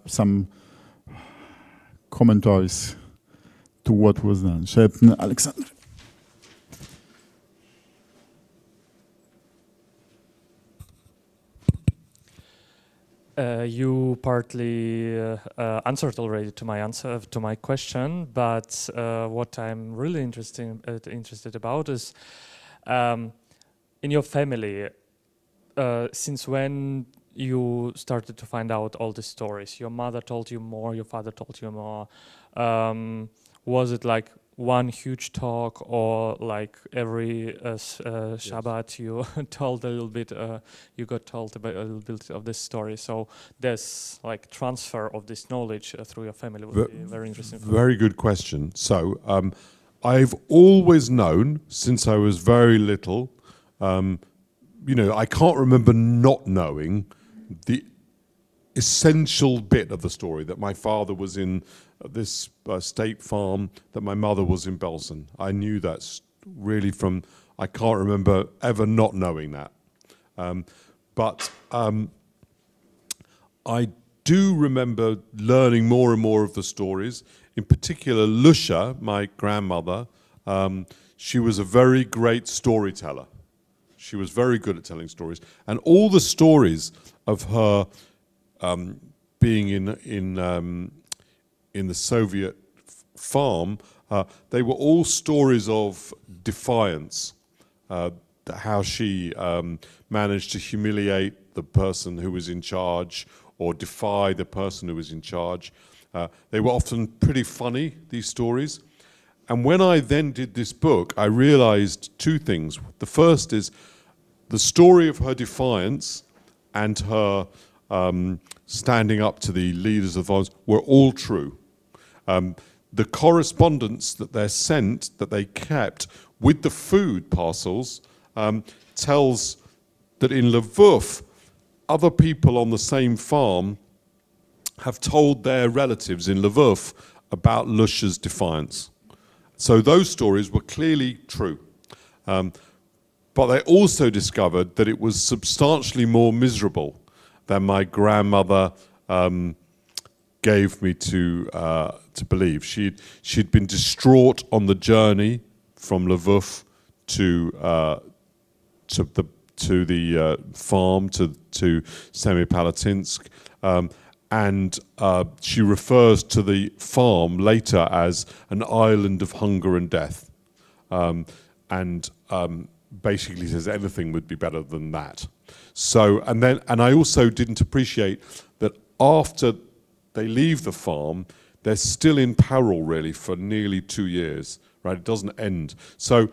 some commentaries to what was done. Alexander. You partly answered already to my question, but what I'm really interested about is in your family. Since when you started to find out all the stories? Your mother told you more. Your father told you more. Was it like one huge talk, or like every Shabbat you told a little bit, you got told about a little bit of this story? So there's like transfer of this knowledge through your family would be very interesting. Very good question. So I've always known since I was very little, you know, I can't remember not knowing the essential bit of the story, that my father was in this state farm, that my mother was in Belsen. I knew that really from, I can't remember ever not knowing that. But I do remember learning more and more of the stories. In particular, Lusha, my grandmother, she was a very great storyteller. She was very good at telling stories. And all the stories of her being in the Soviet farm, they were all stories of defiance, how she managed to humiliate the person who was in charge or defy the person who was in charge. They were often pretty funny, these stories. And when I then did this book, I realized two things. The first is the story of her defiance and her standing up to the leaders of violence were all true. The correspondence that they're sent, that they kept with the food parcels, tells that in Lwów, other people on the same farm have told their relatives in Lwów about Lusha's defiance. So those stories were clearly true. But they also discovered that it was substantially more miserable than my grandmother gave me to believe. She'd been distraught on the journey from Lwów to the farm to Semipalatinsk, and she refers to the farm later as an island of hunger and death, and basically says anything would be better than that. So, and I also didn't appreciate that after they leave the farm, they're still in peril really for nearly 2 years, right? It doesn't end. So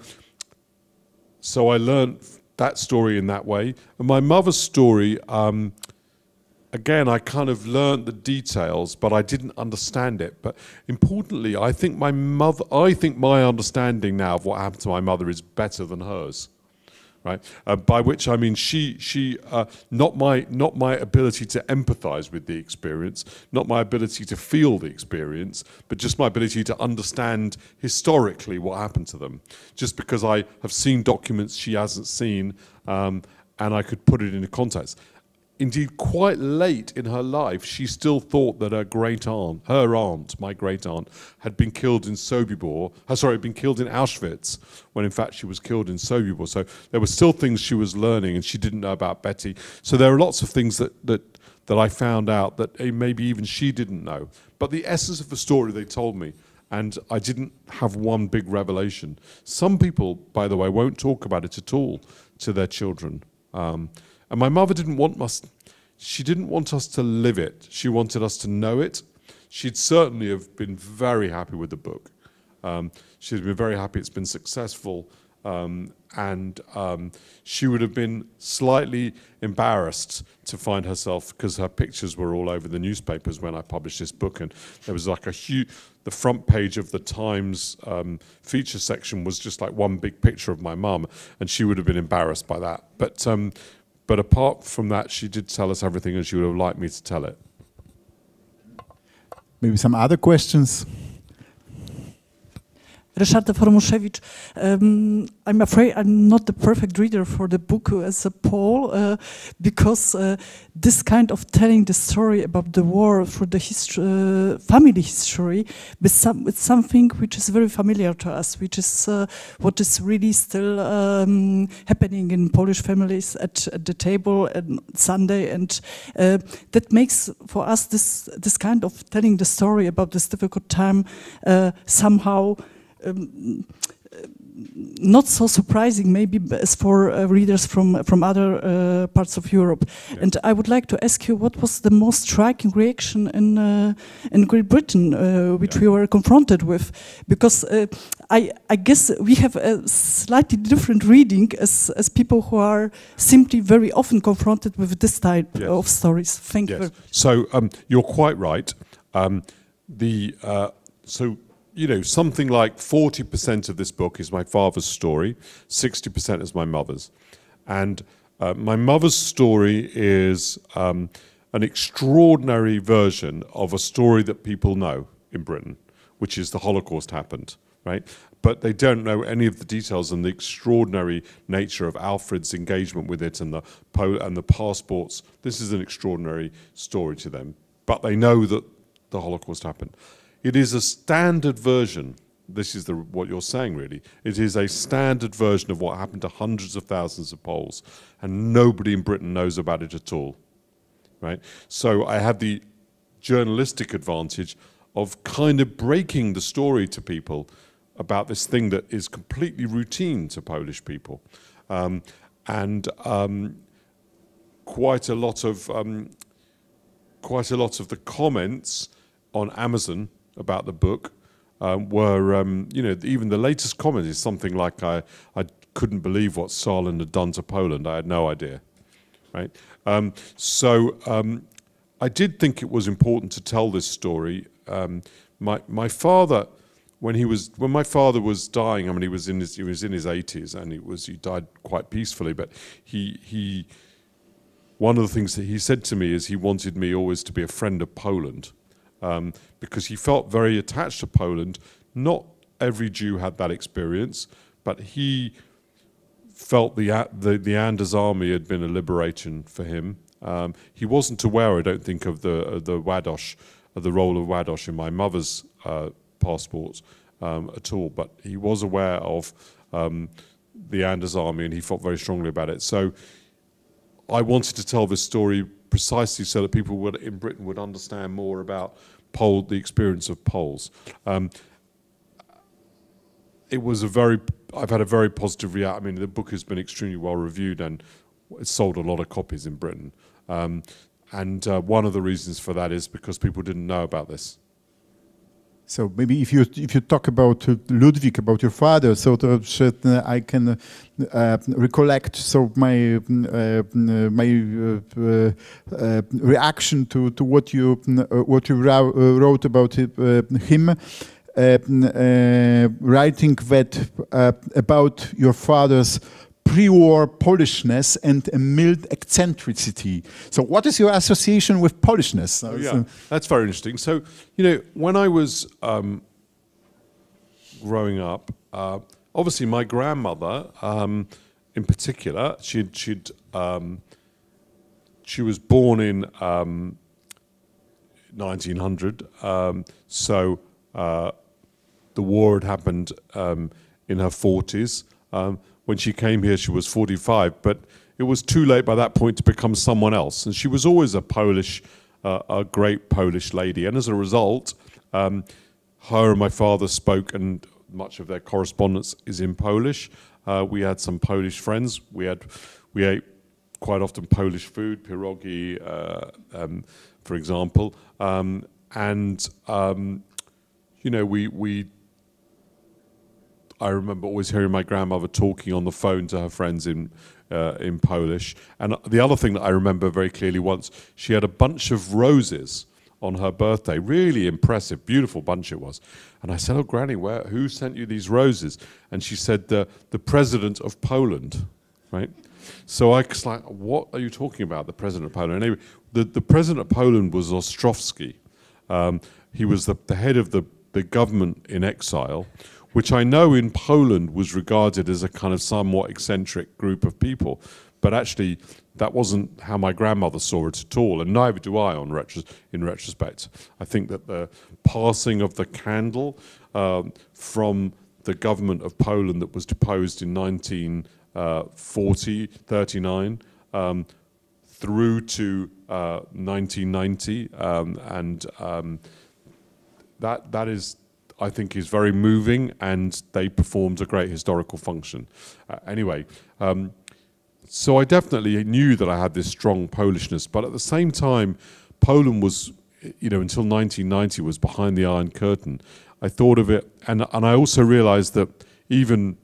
I learned that story in that way. And my mother's story, again, I kind of learned the details, but I didn't understand it. But importantly, I think my understanding now of what happened to my mother is better than hers. Right, by which I mean not my ability to empathize with the experience, not my ability to feel the experience, but just my ability to understand historically what happened to them. Just because I have seen documents she hasn't seen, and I could put it into context. Indeed, quite late in her life, she still thought that her aunt, my great aunt, had been killed in had been killed in Auschwitz, when in fact she was killed in Sobibor. So there were still things she was learning, and she didn't know about Betty. So there are lots of things that I found out that maybe even she didn't know. But the essence of the story they told me, and I didn't have one big revelation. Some people, by the way, won't talk about it at all to their children. And my mother didn't want us to live it. She wanted us to know it. she'd certainly have been very happy with the book. She'd been very happy it's been successful, and she would have been slightly embarrassed to find herself, because her pictures were all over the newspapers when I published this book, and there was like a huge, the front page of the Times feature section was just like one big picture of my mum, and she would have been embarrassed by that. But apart from that, she did tell us everything, and she would have liked me to tell it. Maybe some other questions? Ryszard Formuszewicz, I'm afraid I'm not the perfect reader for the book as a Pole, because this kind of telling the story about the war through the family history, it's something which is very familiar to us, which is what is really still happening in Polish families at the table on Sunday, and that makes for us this kind of telling the story about this difficult time somehow not so surprising, maybe, as for readers from other parts of Europe. Yeah. And I would like to ask you, what was the most striking reaction in Great Britain, which we were confronted with? Because I guess we have a slightly different reading as people who are simply very often confronted with this type of stories. Thank you. So you're quite right. You know, something like 40% of this book is my father's story, 60% is my mother's. And my mother's story is an extraordinary version of a story that people know in Britain, which is the Holocaust happened, right? But they don't know any of the details and the extraordinary nature of Alfred's engagement with it and the passports. This is an extraordinary story to them. But they know that the Holocaust happened. It is a standard version. This is what you're saying, really. It is a standard version of what happened to hundreds of thousands of Poles, and nobody in Britain knows about it at all, right? So I have the journalistic advantage of kind of breaking the story to people about this thing that is completely routine to Polish people, quite a lot of the comments on Amazon about the book were, you know, even the latest comment is something like, I couldn't believe what Stalin had done to Poland. I had no idea, right? I did think it was important to tell this story. My father, when my father was dying, I mean, he was in his 80s, and he died quite peacefully, but one of the things that he said to me is he wanted me always to be a friend of Poland. Because he felt very attached to Poland. Not every Jew had that experience, but he felt the Anders army had been a liberation for him. He wasn't aware, I don't think, of the Ładoś, the role of Ładoś in my mother's passport at all, but he was aware of the Anders army, and he felt very strongly about it. So I wanted to tell this story precisely so that people in Britain would understand more about the experience of Poles. I've had a very positive reaction. I mean, the book has been extremely well reviewed, and it's sold a lot of copies in Britain. One of the reasons for that is because people didn't know about this. So maybe if you talk about Ludwik, about your father, so I can recollect. So my reaction to what you wrote about him, writing that about your father's pre-war Polishness and a mild eccentricity. So what is your association with Polishness? Oh, yeah, that's very interesting. So, you know, when I was growing up, obviously my grandmother, in particular, she was born in 1900, so the war had happened in her 40s. When she came here, she was 45, but it was too late by that point to become someone else. And she was always a great Polish lady. And as a result, her and my father spoke, and much of their correspondence is in Polish. We had some Polish friends. We ate quite often Polish food, pierogi, for example. you know, I remember always hearing my grandmother talking on the phone to her friends in Polish. And the other thing that I remember very clearly once, she had a bunch of roses on her birthday. Really impressive, beautiful bunch it was. And I said, "Oh, Granny, who sent you these roses?" And she said, the President of Poland, right? So I was like, "What are you talking about, the President of Poland?" Anyway, the President of Poland was Ostrowski. He was the head of the government in exile, which I know in Poland was regarded as a kind of somewhat eccentric group of people. But actually, that wasn't how my grandmother saw it at all, and neither do I in retrospect. I think that the passing of the candle from the government of Poland that was deposed in 1939 through to 1990, that is, I think, is very moving, and they performed a great historical function. Anyway, so I definitely knew that I had this strong Polishness, but at the same time, Poland was, you know, until 1990 was behind the Iron Curtain. I thought of it, and I also realized that even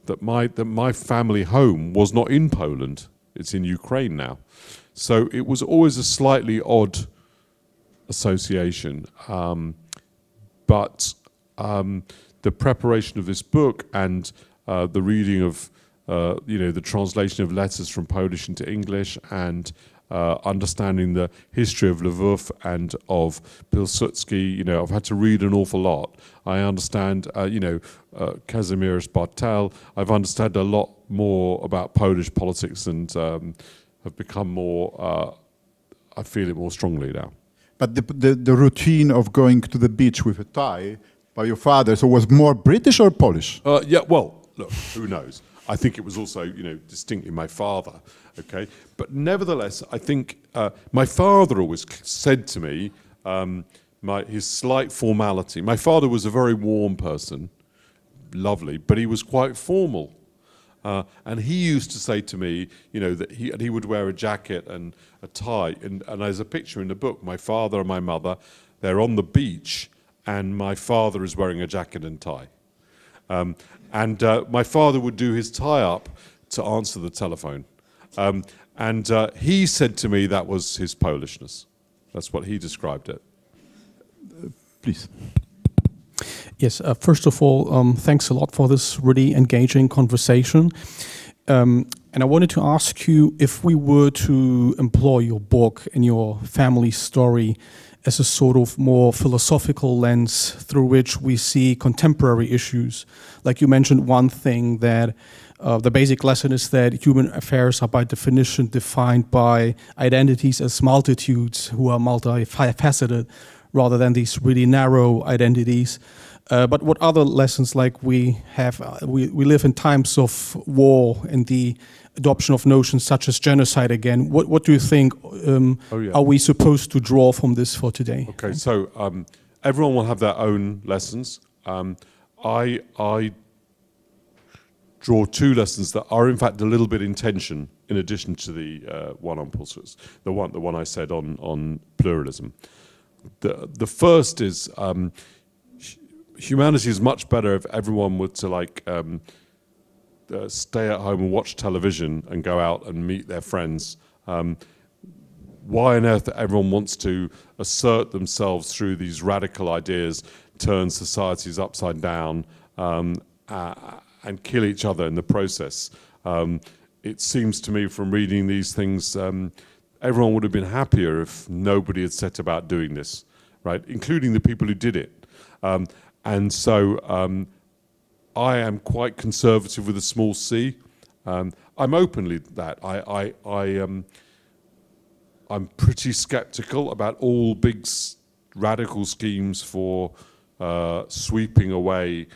that my family home was not in Poland; it's in Ukraine now. So it was always a slightly odd association, but the preparation of this book and the reading of you know, the translation of letters from Polish into English, and understanding the history of Lwów and of Piłsudski, you know, I've had to read an awful lot. I understand, you know, Kazimierz Bartel. I've understood a lot more about Polish politics, and have become more, I feel it more strongly now. But the routine of going to the beach with a tie by your father, so was more British or Polish? Yeah, well, look, who knows? I think it was also, you know, distinctly my father, okay? But nevertheless, I think my father always said to me, his slight formality. My father was a very warm person, lovely, but he was quite formal. And he used to say to me, you know, that he would wear a jacket and a tie. And there's a picture in the book, my father and my mother, they're on the beach, and my father is wearing a jacket and tie. My father would do his tie up to answer the telephone. He said to me that was his Polishness. That's what he described it. Please. Yes, first of all, thanks a lot for this really engaging conversation. And I wanted to ask you, if we were to employ your book and your family story as a sort of more philosophical lens through which we see contemporary issues. Like you mentioned, one thing that the basic lesson is that human affairs are by definition defined by identities as multitudes who are multifaceted rather than these really narrow identities. But what other lessons, like we have, we live in times of war and the adoption of notions such as genocide again. What do you think are we supposed to draw from this for today? Okay, so everyone will have their own lessons. I draw two lessons that are in fact a little bit in tension, in addition to the one on Pilecki, the one I said on pluralism. The first is humanity is much better if everyone were to like stay at home and watch television and go out and meet their friends. Why on earth everyone wants to assert themselves through these radical ideas, turn societies upside down, and kill each other in the process? It seems to me from reading these things, everyone would have been happier if nobody had set about doing this, right? Including the people who did it. And so I am quite conservative with a small c. I'm openly that. I'm pretty skeptical about all big radical schemes for sweeping away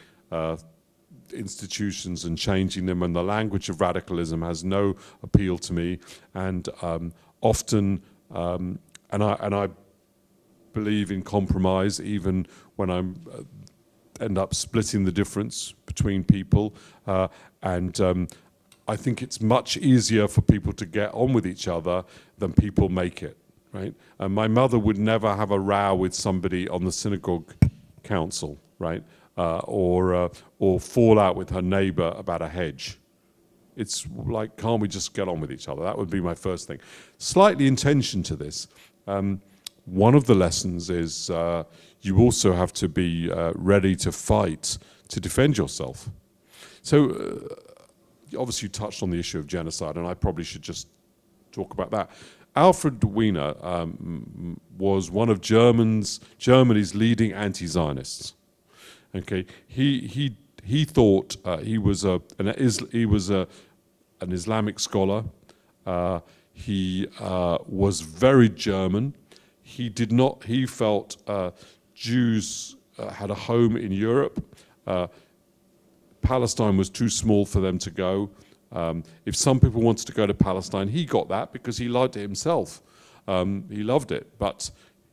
institutions and changing them, and the language of radicalism has no appeal to me. And often, and I believe in compromise, even when I'm end up splitting the difference between people. I think it's much easier for people to get on with each other than people make it, right? And my mother would never have a row with somebody on the synagogue council, right? Or fall out with her neighbor about a hedge. It's like, can't we just get on with each other? That would be my first thing. Slightly in tension to this. One of the lessons is you also have to be ready to fight to defend yourself. So obviously you touched on the issue of genocide, and I probably should just talk about that. Alfred Wiener was one of Germany's leading anti-Zionists. Okay, he thought he was an Islamic scholar. He was very German. He felt Jews had a home in Europe. Palestine was too small for them to go. If some people wanted to go to Palestine, he got that because he liked it himself. He loved it, but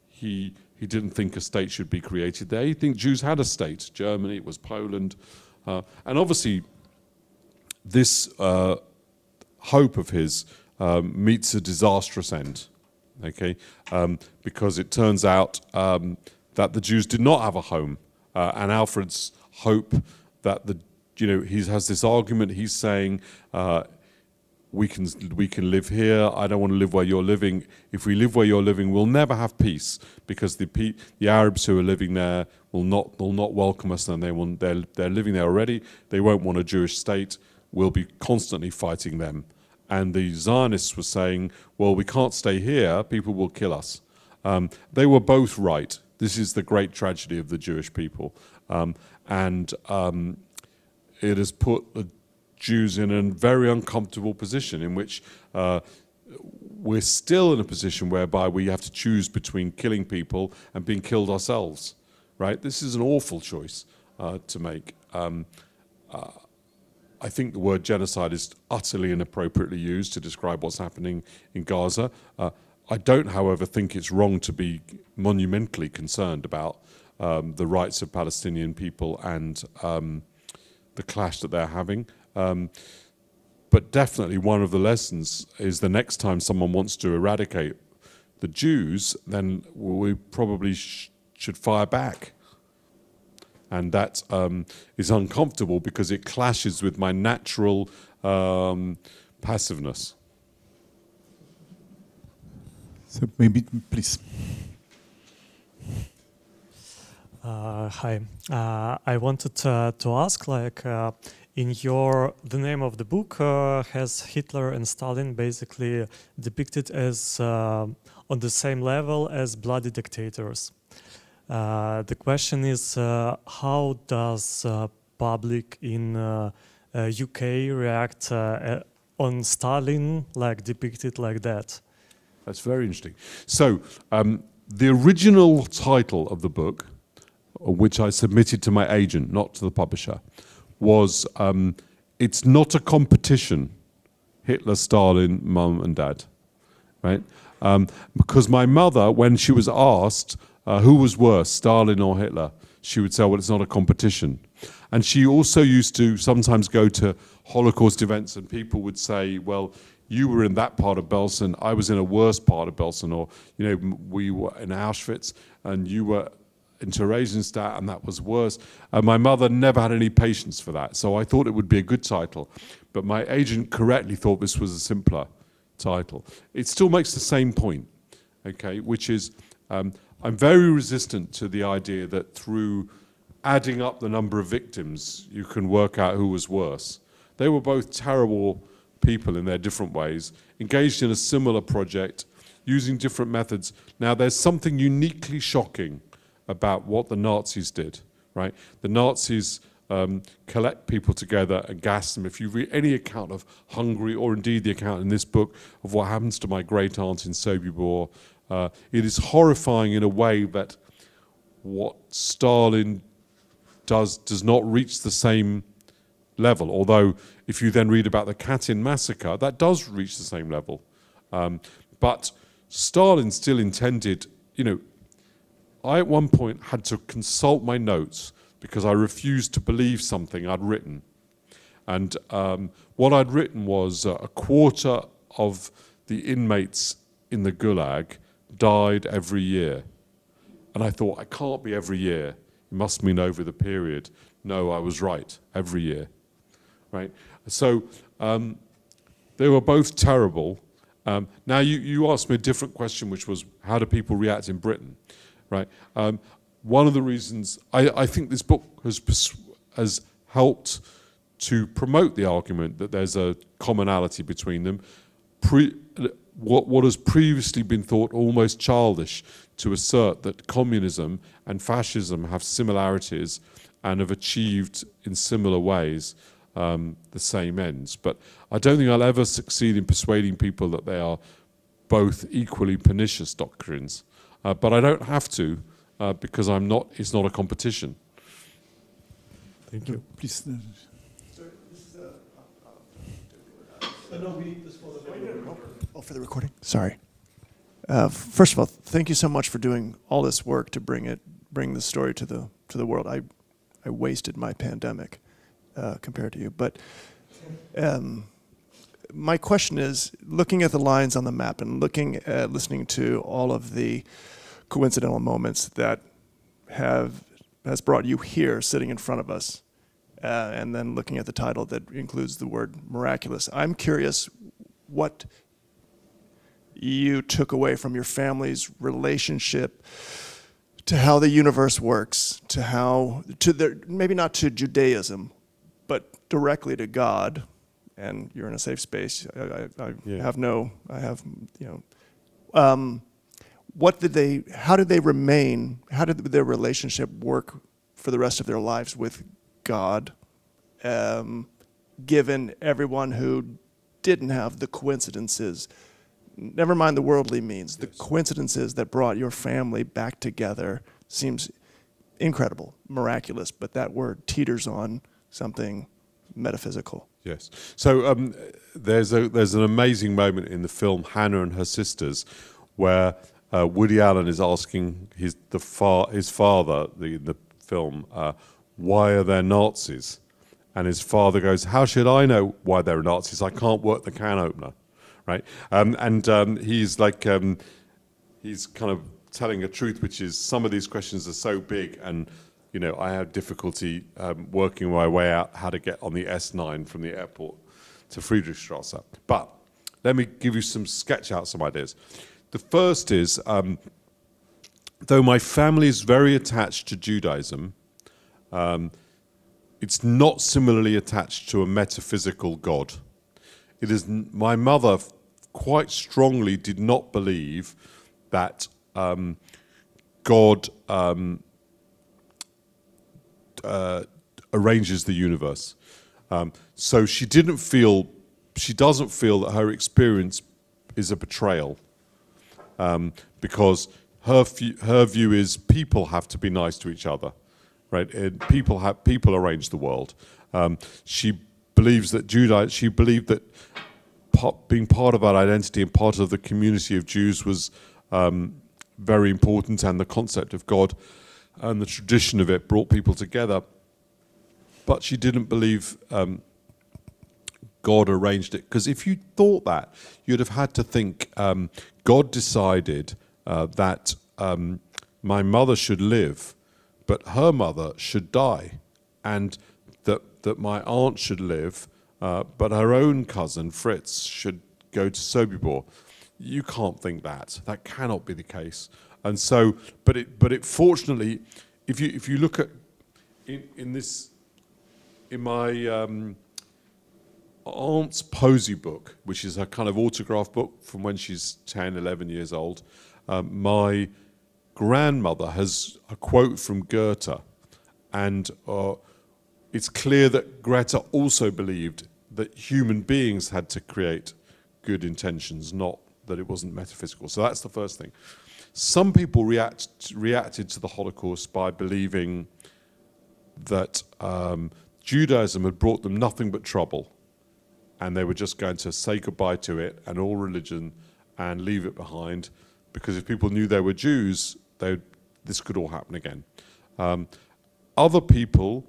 he didn't think a state should be created there. He think Jews had a state. Germany, it was Poland. And obviously, this hope of his meets a disastrous end, okay? Because it turns out that the Jews did not have a home. And Alfred's hope that he has this argument, he's saying, we can live here. I don't want to live where you're living. If we live where you're living, we'll never have peace because the Arabs who are living there will not welcome us, and they're living there already. They won't want a Jewish state. We'll be constantly fighting them. And the Zionists were saying, well, we can't stay here. People will kill us. They were both right. This is the great tragedy of the Jewish people, and it has put the Jews in a very uncomfortable position in which we're still in a position whereby we have to choose between killing people and being killed ourselves, right? This is an awful choice to make. I think the word genocide is utterly inappropriately used to describe what's happening in Gaza. I don't, however, think it's wrong to be monumentally concerned about the rights of Palestinian people and the clash that they're having. But definitely one of the lessons is the next time someone wants to eradicate the Jews, then we probably should fire back. And that is uncomfortable because it clashes with my natural passiveness. So maybe, please. Hi. I wanted to ask, the name of the book has Hitler and Stalin basically depicted as on the same level as bloody dictators. The question is, how does public in UK react on Stalin, depicted like that? That's very interesting. So the original title of the book, which I submitted to my agent, not to the publisher, was It's Not a Competition, Hitler, Stalin, Mum and Dad, right? Because my mother, when she was asked who was worse, Stalin or Hitler, she would say, well, it's not a competition. And she also used to sometimes go to Holocaust events and people would say, well, you were in that part of Belsen, I was in a worse part of Belsen, or, we were in Auschwitz and you were in Theresienstadt and that was worse. And my mother never had any patience for that, so I thought it would be a good title. But my agent correctly thought this was a simpler title. It still makes the same point, okay, which is I'm very resistant to the idea that through adding up the number of victims, you can work out who was worse. They were both terrible people in their different ways, engaged in a similar project, using different methods. Now, there's something uniquely shocking about what the Nazis did, right? The Nazis collect people together and gas them. If you read any account of Hungary, or indeed the account in this book of what happens to my great aunt in Sobibor, it is horrifying in a way that what Stalin does not reach the same level. Although, if you then read about the Katyn massacre, that does reach the same level. But Stalin still intended, I at one point had to consult my notes because I refused to believe something I'd written. And what I'd written was a quarter of the inmates in the Gulag died every year. And I thought, I can't be every year. It must mean over the period. No, I was right, every year, right? So they were both terrible. Now you asked me a different question, which was, how do people react in Britain, right? One of the reasons, I think this book has helped to promote the argument that there's a commonality between them. What has previously been thought almost childish to assert that communism and fascism have similarities and have achieved in similar ways the same ends. But I don't think I'll ever succeed in persuading people that they are both equally pernicious doctrines. But I don't have to because it's not a competition. Thank you. Please. Oh, for the recording? Sorry. First of all, thank you so much for doing all this work to bring the story to the world. I wasted my pandemic compared to you. But my question is, looking at the lines on the map and listening to all of the coincidental moments that has brought you here, sitting in front of us, and then looking at the title that includes the word miraculous, I'm curious what you took away from your family's relationship to how the universe works, maybe not to Judaism, but directly to God. And you're in a safe space. How did their relationship work for the rest of their lives with God, given everyone who didn't have the coincidences, never mind the worldly means, the coincidences that brought your family back together seems incredible, miraculous, but that word teeters on something metaphysical. Yes. So there's an amazing moment in the film Hannah and Her Sisters where Woody Allen is asking his father, the film, why are there Nazis? And his father goes, how should I know why there are Nazis? I can't work the can opener, right? He's like, he's kind of telling a truth, which is some of these questions are so big, and you know, I have difficulty working my way out how to get on the S9 from the airport to Friedrichstrasse. But let me give you sketch out some ideas. The first is, though my family is very attached to Judaism, it's not similarly attached to a metaphysical God. It is, my mother quite strongly did not believe that God arranges the universe. So she doesn't feel that her experience is a betrayal, because her view is people have to be nice to each other, right? And people arrange the world. She believes that she believed that being part of our identity and part of the community of Jews was very important, and the concept of God and the tradition of it brought people together. But she didn't believe God arranged it, because if you thought that, you'd have had to think God decided that my mother should live, but her mother should die, and that my aunt should live, but her own cousin Fritz should go to Sobibor. You can't think that. That cannot be the case. And so, but it fortunately, if you look at in my aunt's Posey book, which is her kind of autograph book from when she's 10, 11 years old, my grandmother has a quote from Goethe, and it's clear that Greta also believed that human beings had to create good intentions, not that it wasn't metaphysical. So that's the first thing. Some people reacted to the Holocaust by believing that Judaism had brought them nothing but trouble, and they were just going to say goodbye to it and all religion and leave it behind, because if people knew they were Jews, this could all happen again. Other people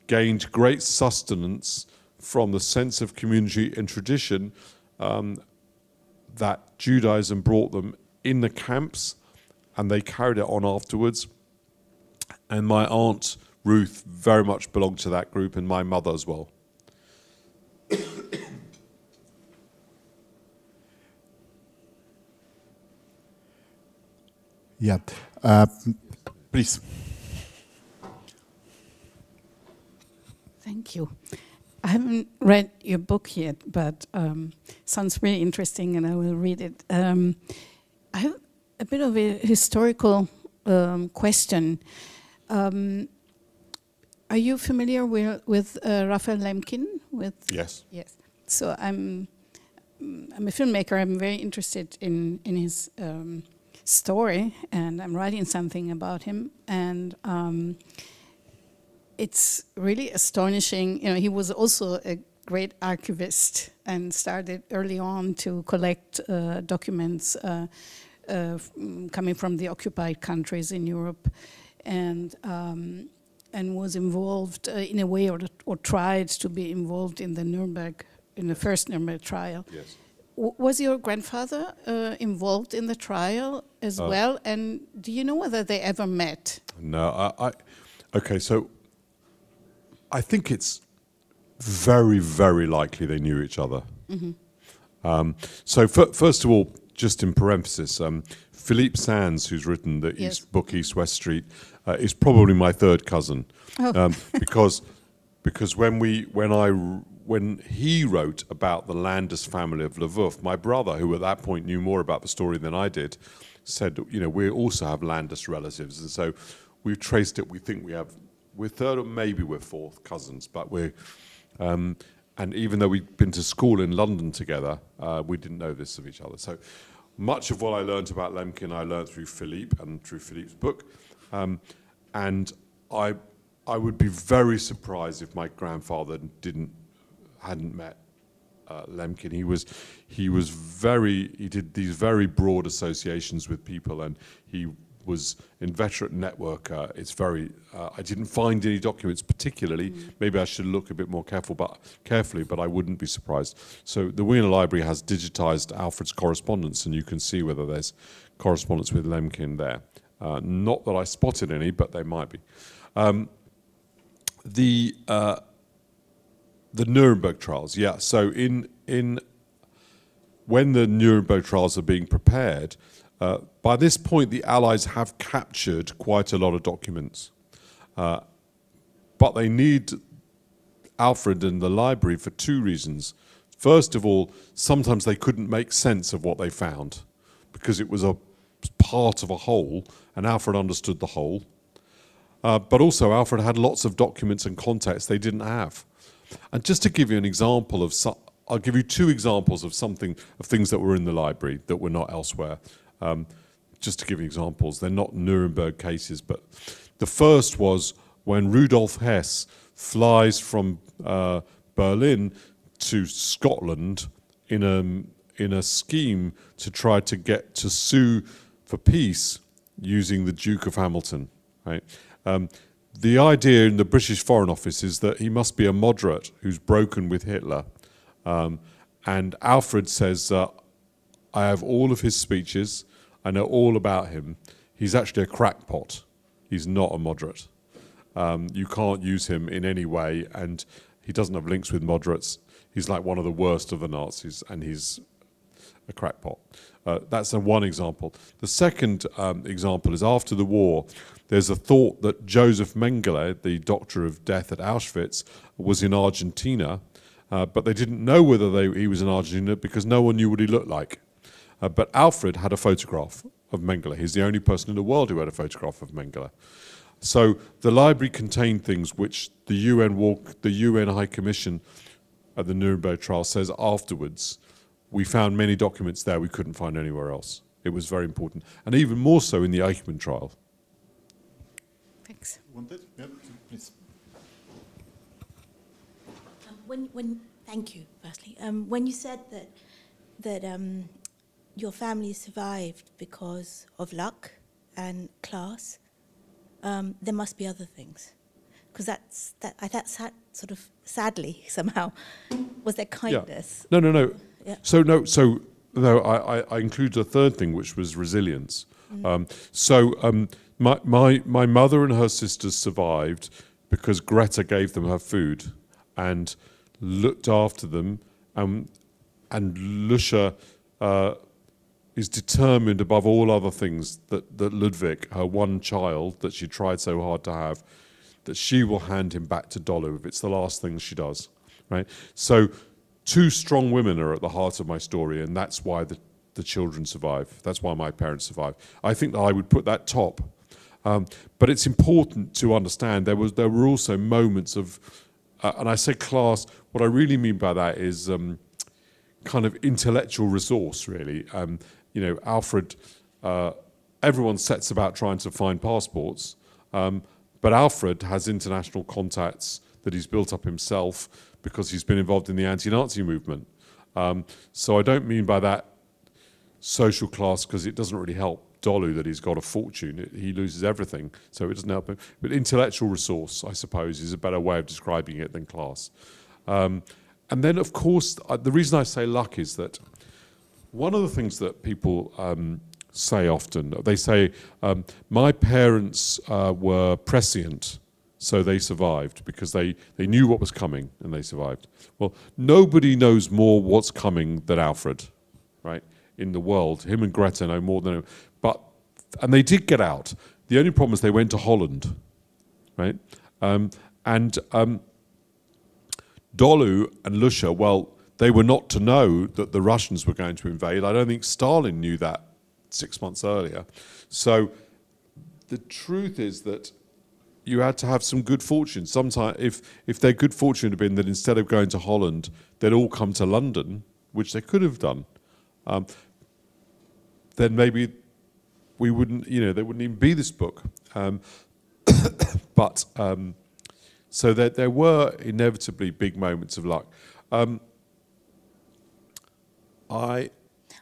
gained great sustenance from the sense of community and tradition that Judaism brought them in the camps, and they carried it on afterwards. And my aunt Ruth very much belonged to that group, and my mother as well. Yeah, please. Thank you. I haven't read your book yet, but sounds really interesting, and I will read it. I have a bit of a historical question. Are you familiar with Raphael Lemkin? Yes. Yes. So I'm a filmmaker. I'm very interested in his story, and I'm writing something about him. And it's really astonishing. You know, he was also a great archivist and started early on to collect documents coming from the occupied countries in Europe, and was involved in a way, or tried to be involved in the first Nuremberg trial. Yes. Was your grandfather involved in the trial as well? And do you know whether they ever met? No, okay, so I think it's very, very likely they knew each other. Mm-hmm. So first of all, just in parenthesis, Philippe Sands, who's written the Yes. book East West Street, is probably my third cousin, because when he wrote about the Landers family of Lwów, my brother, who at that point knew more about the story than I did, said, you know, we also have Landers relatives, and so we've traced it. We think we're third or maybe we're fourth cousins, but and even though we'd been to school in London together, we didn't know this of each other. So much of what I learned about Lemkin, I learned through Philippe and through Philippe's book, and I would be very surprised if my grandfather hadn't met Lemkin. He did these very broad associations with people, and he was inveterate networker. I didn't find any documents particularly. Maybe I should look a bit more carefully, but I wouldn't be surprised. So the Wiener Library has digitized Alfred's correspondence, and you can see whether there's correspondence with Lemkin there. Not that I spotted any, but they might be. The Nuremberg trials, yeah. So when the Nuremberg trials are being prepared, by this point the Allies have captured quite a lot of documents, but they need Alfred and the library for two reasons. First of all, sometimes they couldn't make sense of what they found because it was a part of a whole, and Alfred understood the whole. But also Alfred had lots of documents and contacts they didn't have. And just to give you an example of, I'll give you two examples of things that were in the library that were not elsewhere. Just to give you examples, they're not Nuremberg cases, but the first was when Rudolf Hess flies from Berlin to Scotland in a scheme to try to get to sue for peace using the Duke of Hamilton, right? The idea in the British Foreign Office is that he must be a moderate who's broken with Hitler. And Alfred says, I have all of his speeches, I know all about him. He's actually a crackpot. He's not a moderate. You can't use him in any way, and he doesn't have links with moderates. He's like one of the worst of the Nazis, and he's a crackpot. That's one example. The second example is after the war, there's a thought that Joseph Mengele, the doctor of death at Auschwitz, was in Argentina, but they didn't know whether he was in Argentina because no one knew what he looked like. But Alfred had a photograph of Mengele. He's the only person in the world who had a photograph of Mengele. So the library contained things which the UN High Commission at the Nuremberg trial says afterwards, we found many documents there we couldn't find anywhere else. It was very important. And even more so in the Eichmann trial. Thanks. Wanted? Yep, please. Thank you, firstly. When you said that your family survived because of luck and class, there must be other things, because that's sort of sadly somehow. Was there kindness? Yeah. No. Yeah. So No, I included a third thing, which was resilience. My mother and her sisters survived because Greta gave them her food and looked after them, and Lusha is determined above all other things that Ludwik, her one child that she tried so hard to have, that she will hand him back to Dolu if it's the last thing she does, right? So two strong women are at the heart of my story, and that's why the children survive. That's why my parents survive. I think that I would put that top. But it's important to understand there were also moments of, and I say class, what I really mean by that is kind of intellectual resource, really. You know, Alfred, everyone sets about trying to find passports, but Alfred has international contacts that he's built up himself because he's been involved in the anti-Nazi movement. So I don't mean by that social class, because it doesn't really help Dolu that he's got a fortune. He loses everything, so it doesn't help him. But intellectual resource, I suppose, is a better way of describing it than class. And then, of course, the reason I say luck is that one of the things that people say often, they say, my parents were prescient, so they survived because they knew what was coming and they survived. Well, nobody knows more what's coming than Alfred, right? In the world, him and Greta know more than him. And they did get out. The only problem is they went to Holland, right? Dolu and Lusha, well, they were not to know that the Russians were going to invade. I don't think Stalin knew that 6 months earlier. So the truth is that you had to have some good fortune. Sometimes, if their good fortune had been that instead of going to Holland, they'd all come to London, which they could have done, then maybe we wouldn't, you know, there wouldn't even be this book. So there were inevitably big moments of luck. I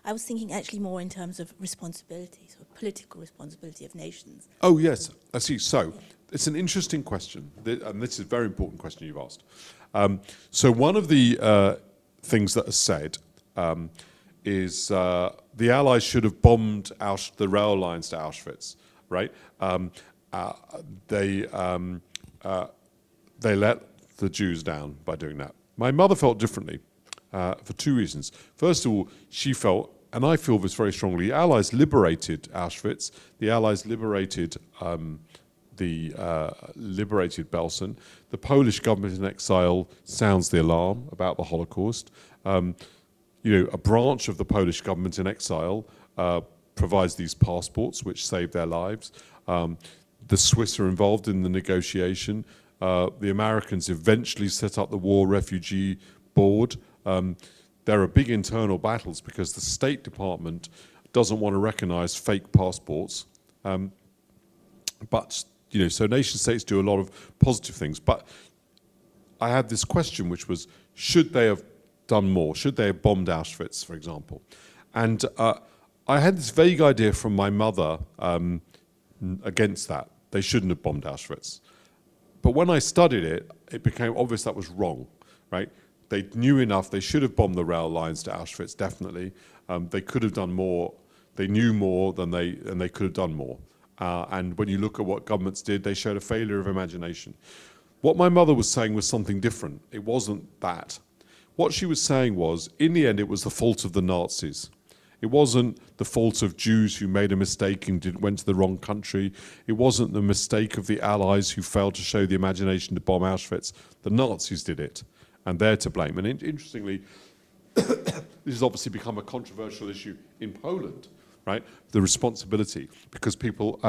was thinking actually more in terms of responsibilities, or political responsibility of nations. Oh, yes, I see. So it's an interesting question, and this is a very important question you've asked. So one of the things that are said is the Allies should have bombed the rail lines to Auschwitz, right? They let the Jews down by doing that. My mother felt differently for two reasons. First of all, she felt, and I feel this very strongly, the Allies liberated Auschwitz, the Allies liberated liberated Belsen. The Polish government in exile sounds the alarm about the Holocaust. You know, a branch of the Polish government in exile provides these passports which save their lives. The Swiss are involved in the negotiation. The Americans eventually set up the War Refugee Board. There are big internal battles because the State Department doesn't want to recognize fake passports. But, you know, so nation states do a lot of positive things. But I had this question, which was, should they have done more? Should they have bombed Auschwitz, for example? And I had this vague idea from my mother against that. They shouldn't have bombed Auschwitz. But when I studied it, it became obvious that was wrong, right? They knew enough. They should have bombed the rail lines to Auschwitz, definitely. They could have done more. They knew more than they could have done more. And when you look at what governments did, they showed a failure of imagination. What my mother was saying was something different. It wasn't that. What she was saying was, in the end, it was the fault of the Nazis. It wasn't the fault of Jews who made a mistake and went to the wrong country. It wasn't the mistake of the Allies who failed to show the imagination to bomb Auschwitz. The Nazis did it, and they're to blame. And interestingly, this has obviously become a controversial issue in Poland, right? The responsibility, because people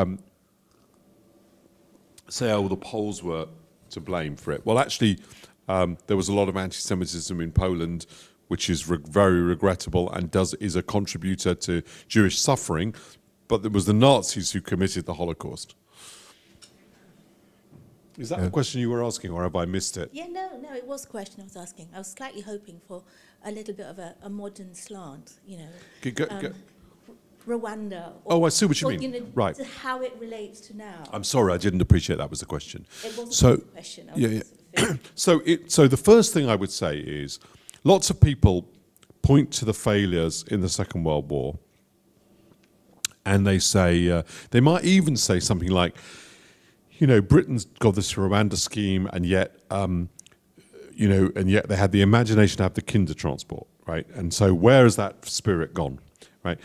say, oh, the Poles were to blame for it. Well, actually, there was a lot of anti-Semitism in Poland, which is very regrettable and is a contributor to Jewish suffering, but it was the Nazis who committed the Holocaust. Is that the question you were asking, or have I missed it? Yeah, no, it was the question I was asking. I was slightly hoping for a little bit of a modern slant, you know. Rwanda. I see what you mean. You know, right. How it relates to now. I'm sorry, I didn't appreciate that was the question. It wasn't a question. So the first thing I would say is, lots of people point to the failures in the Second World War, and they say, they might even say something like, you know, Britain's got this Rwanda scheme, and yet, you know, and yet they had the imagination to have the kinder transport, right? And so where has that spirit gone, right?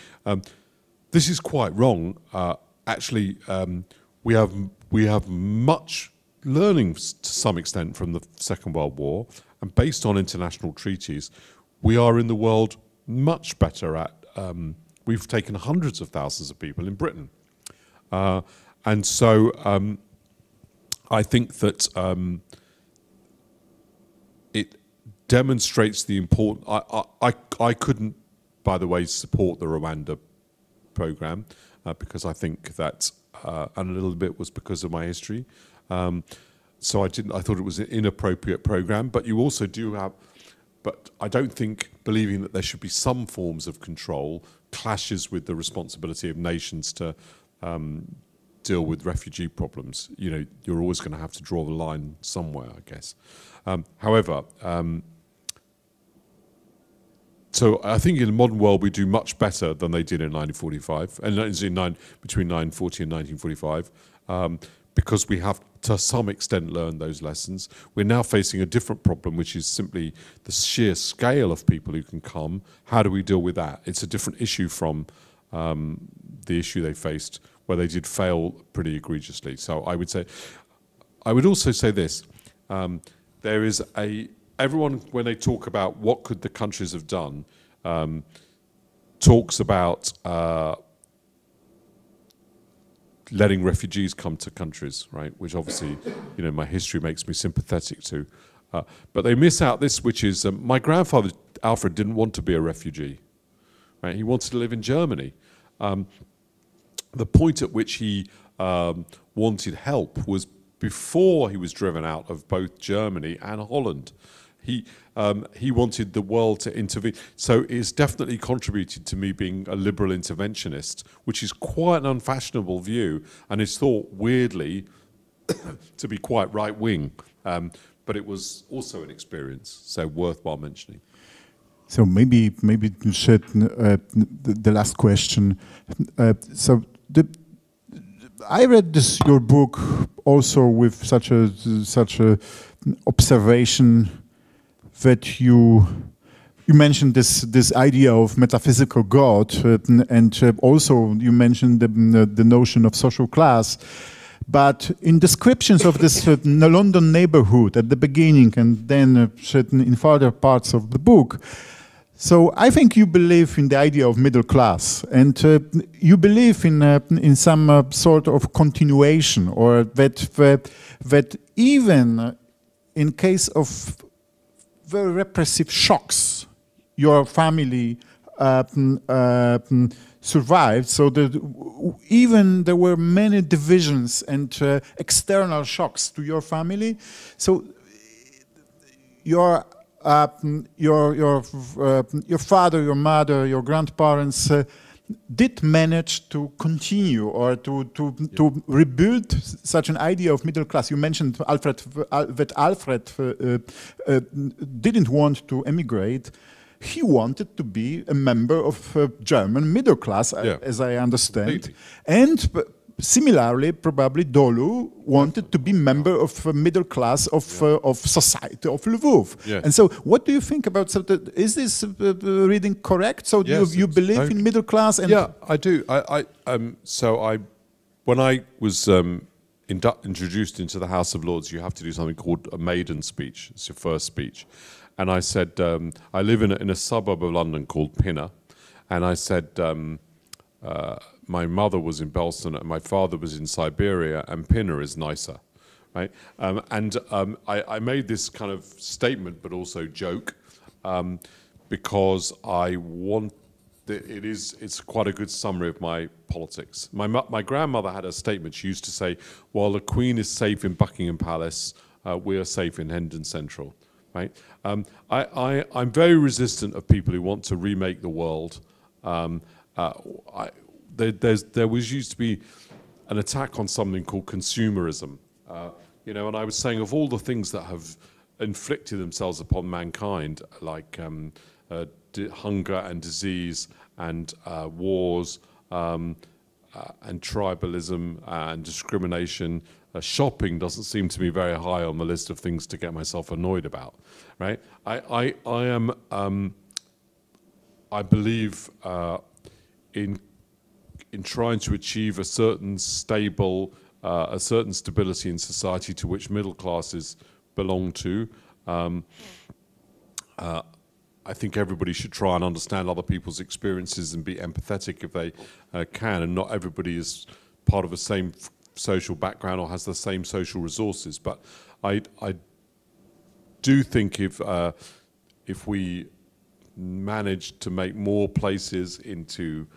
This is quite wrong. Actually, we have much learning to some extent from the Second World War, and based on international treaties, we are in the world much better at. We've taken hundreds of thousands of people in Britain, and so I think that it demonstrates the importance. I couldn't, by the way, support the Rwanda program because I think that, and a little bit was because of my history. So I didn't. I thought it was an inappropriate program. But you also do have. But I don't think believing that there should be some forms of control clashes with the responsibility of nations to deal with refugee problems. You know, you're always going to have to draw the line somewhere, I guess. However, so I think in the modern world we do much better than they did in 1945, and between 1940 and 1945, because we have to some extent learned those lessons. We're now facing a different problem, which is simply the sheer scale of people who can come. How do we deal with that? It's a different issue from the issue they faced, where they did fail pretty egregiously. So I would also say this, there is everyone, when they talk about what could the countries have done, talks about letting refugees come to countries, right? Which obviously, you know, my history makes me sympathetic to. But they miss out this, which is, my grandfather, Alfred, didn't want to be a refugee, right? He wanted to live in Germany. The point at which he wanted help was before he was driven out of both Germany and Holland. He wanted the world to intervene. So it's definitely contributed to me being a liberal interventionist, which is quite an unfashionable view and is thought weirdly to be quite right-wing. But it was also an experience, so worthwhile mentioning. So maybe to shed the last question. I read your book also with such a observation that you mentioned this idea of metaphysical God, and also you mentioned the notion of social class. But in descriptions of this London neighborhood at the beginning and then in further parts of the book, so I think you believe in the idea of middle class, and you believe in some sort of continuation, or that even in case of very repressive shocks, your family survived. So that even there were many divisions and external shocks to your family. So your father, your mother, your grandparents did manage to continue or to rebuild such an idea of middle class. You mentioned that Alfred didn't want to emigrate. He wanted to be a member of German middle class, as I understand. Completely. And similarly, probably Dolu wanted to be member of a middle class of society of Lwów. Yes. And so what do you think about, is this reading correct? So yes, you believe in middle class? And yeah, I do. When I was introduced into the House of Lords, you have to do something called a maiden speech. It's your first speech. And I said, I live in a suburb of London called Pinner. And I said, my mother was in Belsen and my father was in Siberia, and Pinner is nicer, right? I made this kind of statement, but also joke, because I want. It's quite a good summary of my politics. My grandmother had a statement. She used to say, "While the Queen is safe in Buckingham Palace, we are safe in Hendon Central." Right? I'm very resistant of people who want to remake the world. There used to be an attack on something called consumerism, you know, and I was saying of all the things that have inflicted themselves upon mankind, like hunger and disease and wars and tribalism and discrimination. Shopping doesn't seem to be very high on the list of things to get myself annoyed about, right? I believe in trying to achieve a certain stability in society to which middle classes belong to. I think everybody should try and understand other people's experiences and be empathetic if they can, and not everybody is part of the same social background or has the same social resources. But I do think if we manage to make more places into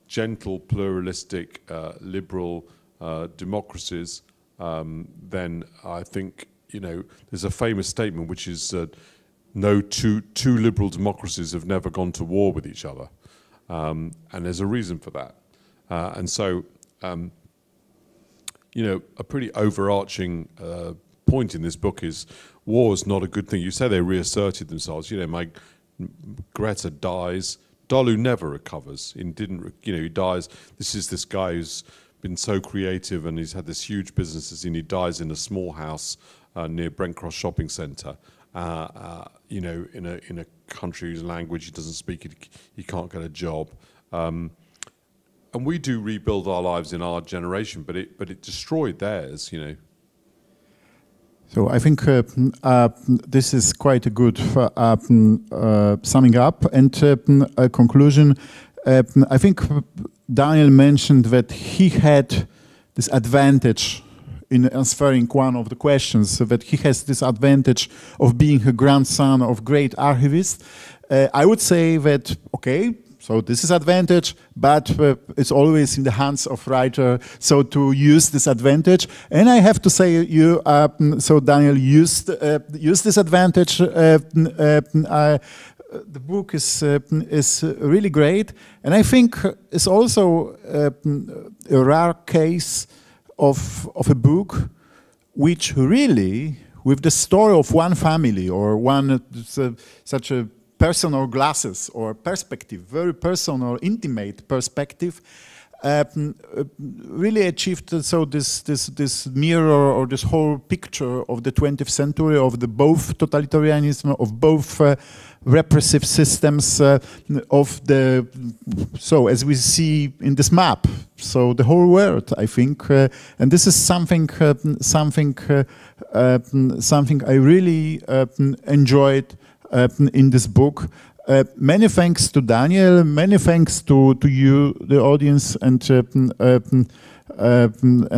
gentle, pluralistic, liberal democracies, then I think, you know, there's a famous statement which is no two liberal democracies have never gone to war with each other, and there's a reason for that. And so, you know, a pretty overarching point in this book is war is not a good thing. You say they reasserted themselves. You know, Greta dies. Dolu never recovers. He dies. This is this guy who's been so creative and he's had this huge business, and he dies in a small house near Brent Cross Shopping Centre. You know, in a country whose language he doesn't speak, he can't get a job. And we do rebuild our lives in our generation, but it destroyed theirs, you know. So I think this is quite a good summing up and a conclusion. I think Daniel mentioned that he had this advantage in answering one of the questions, so that he has this advantage of being a grandson of great archivists. I would say that, okay, so this is advantage, but it's always in the hands of writer, so to use this advantage. And I have to say, so Daniel used this advantage. The book is really great, and I think it's also a rare case of a book which really, with the story of one family or one such a personal glasses or perspective, very personal, intimate perspective, really achieved so this mirror or this whole picture of the 20th century, of the both totalitarianism, of both repressive systems, so as we see in this map, so the whole world, I think, and this is something I really enjoyed in this book. Many thanks to Daniel, many thanks to you, the audience, and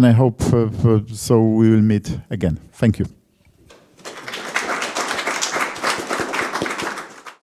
I hope so we will meet again. Thank you.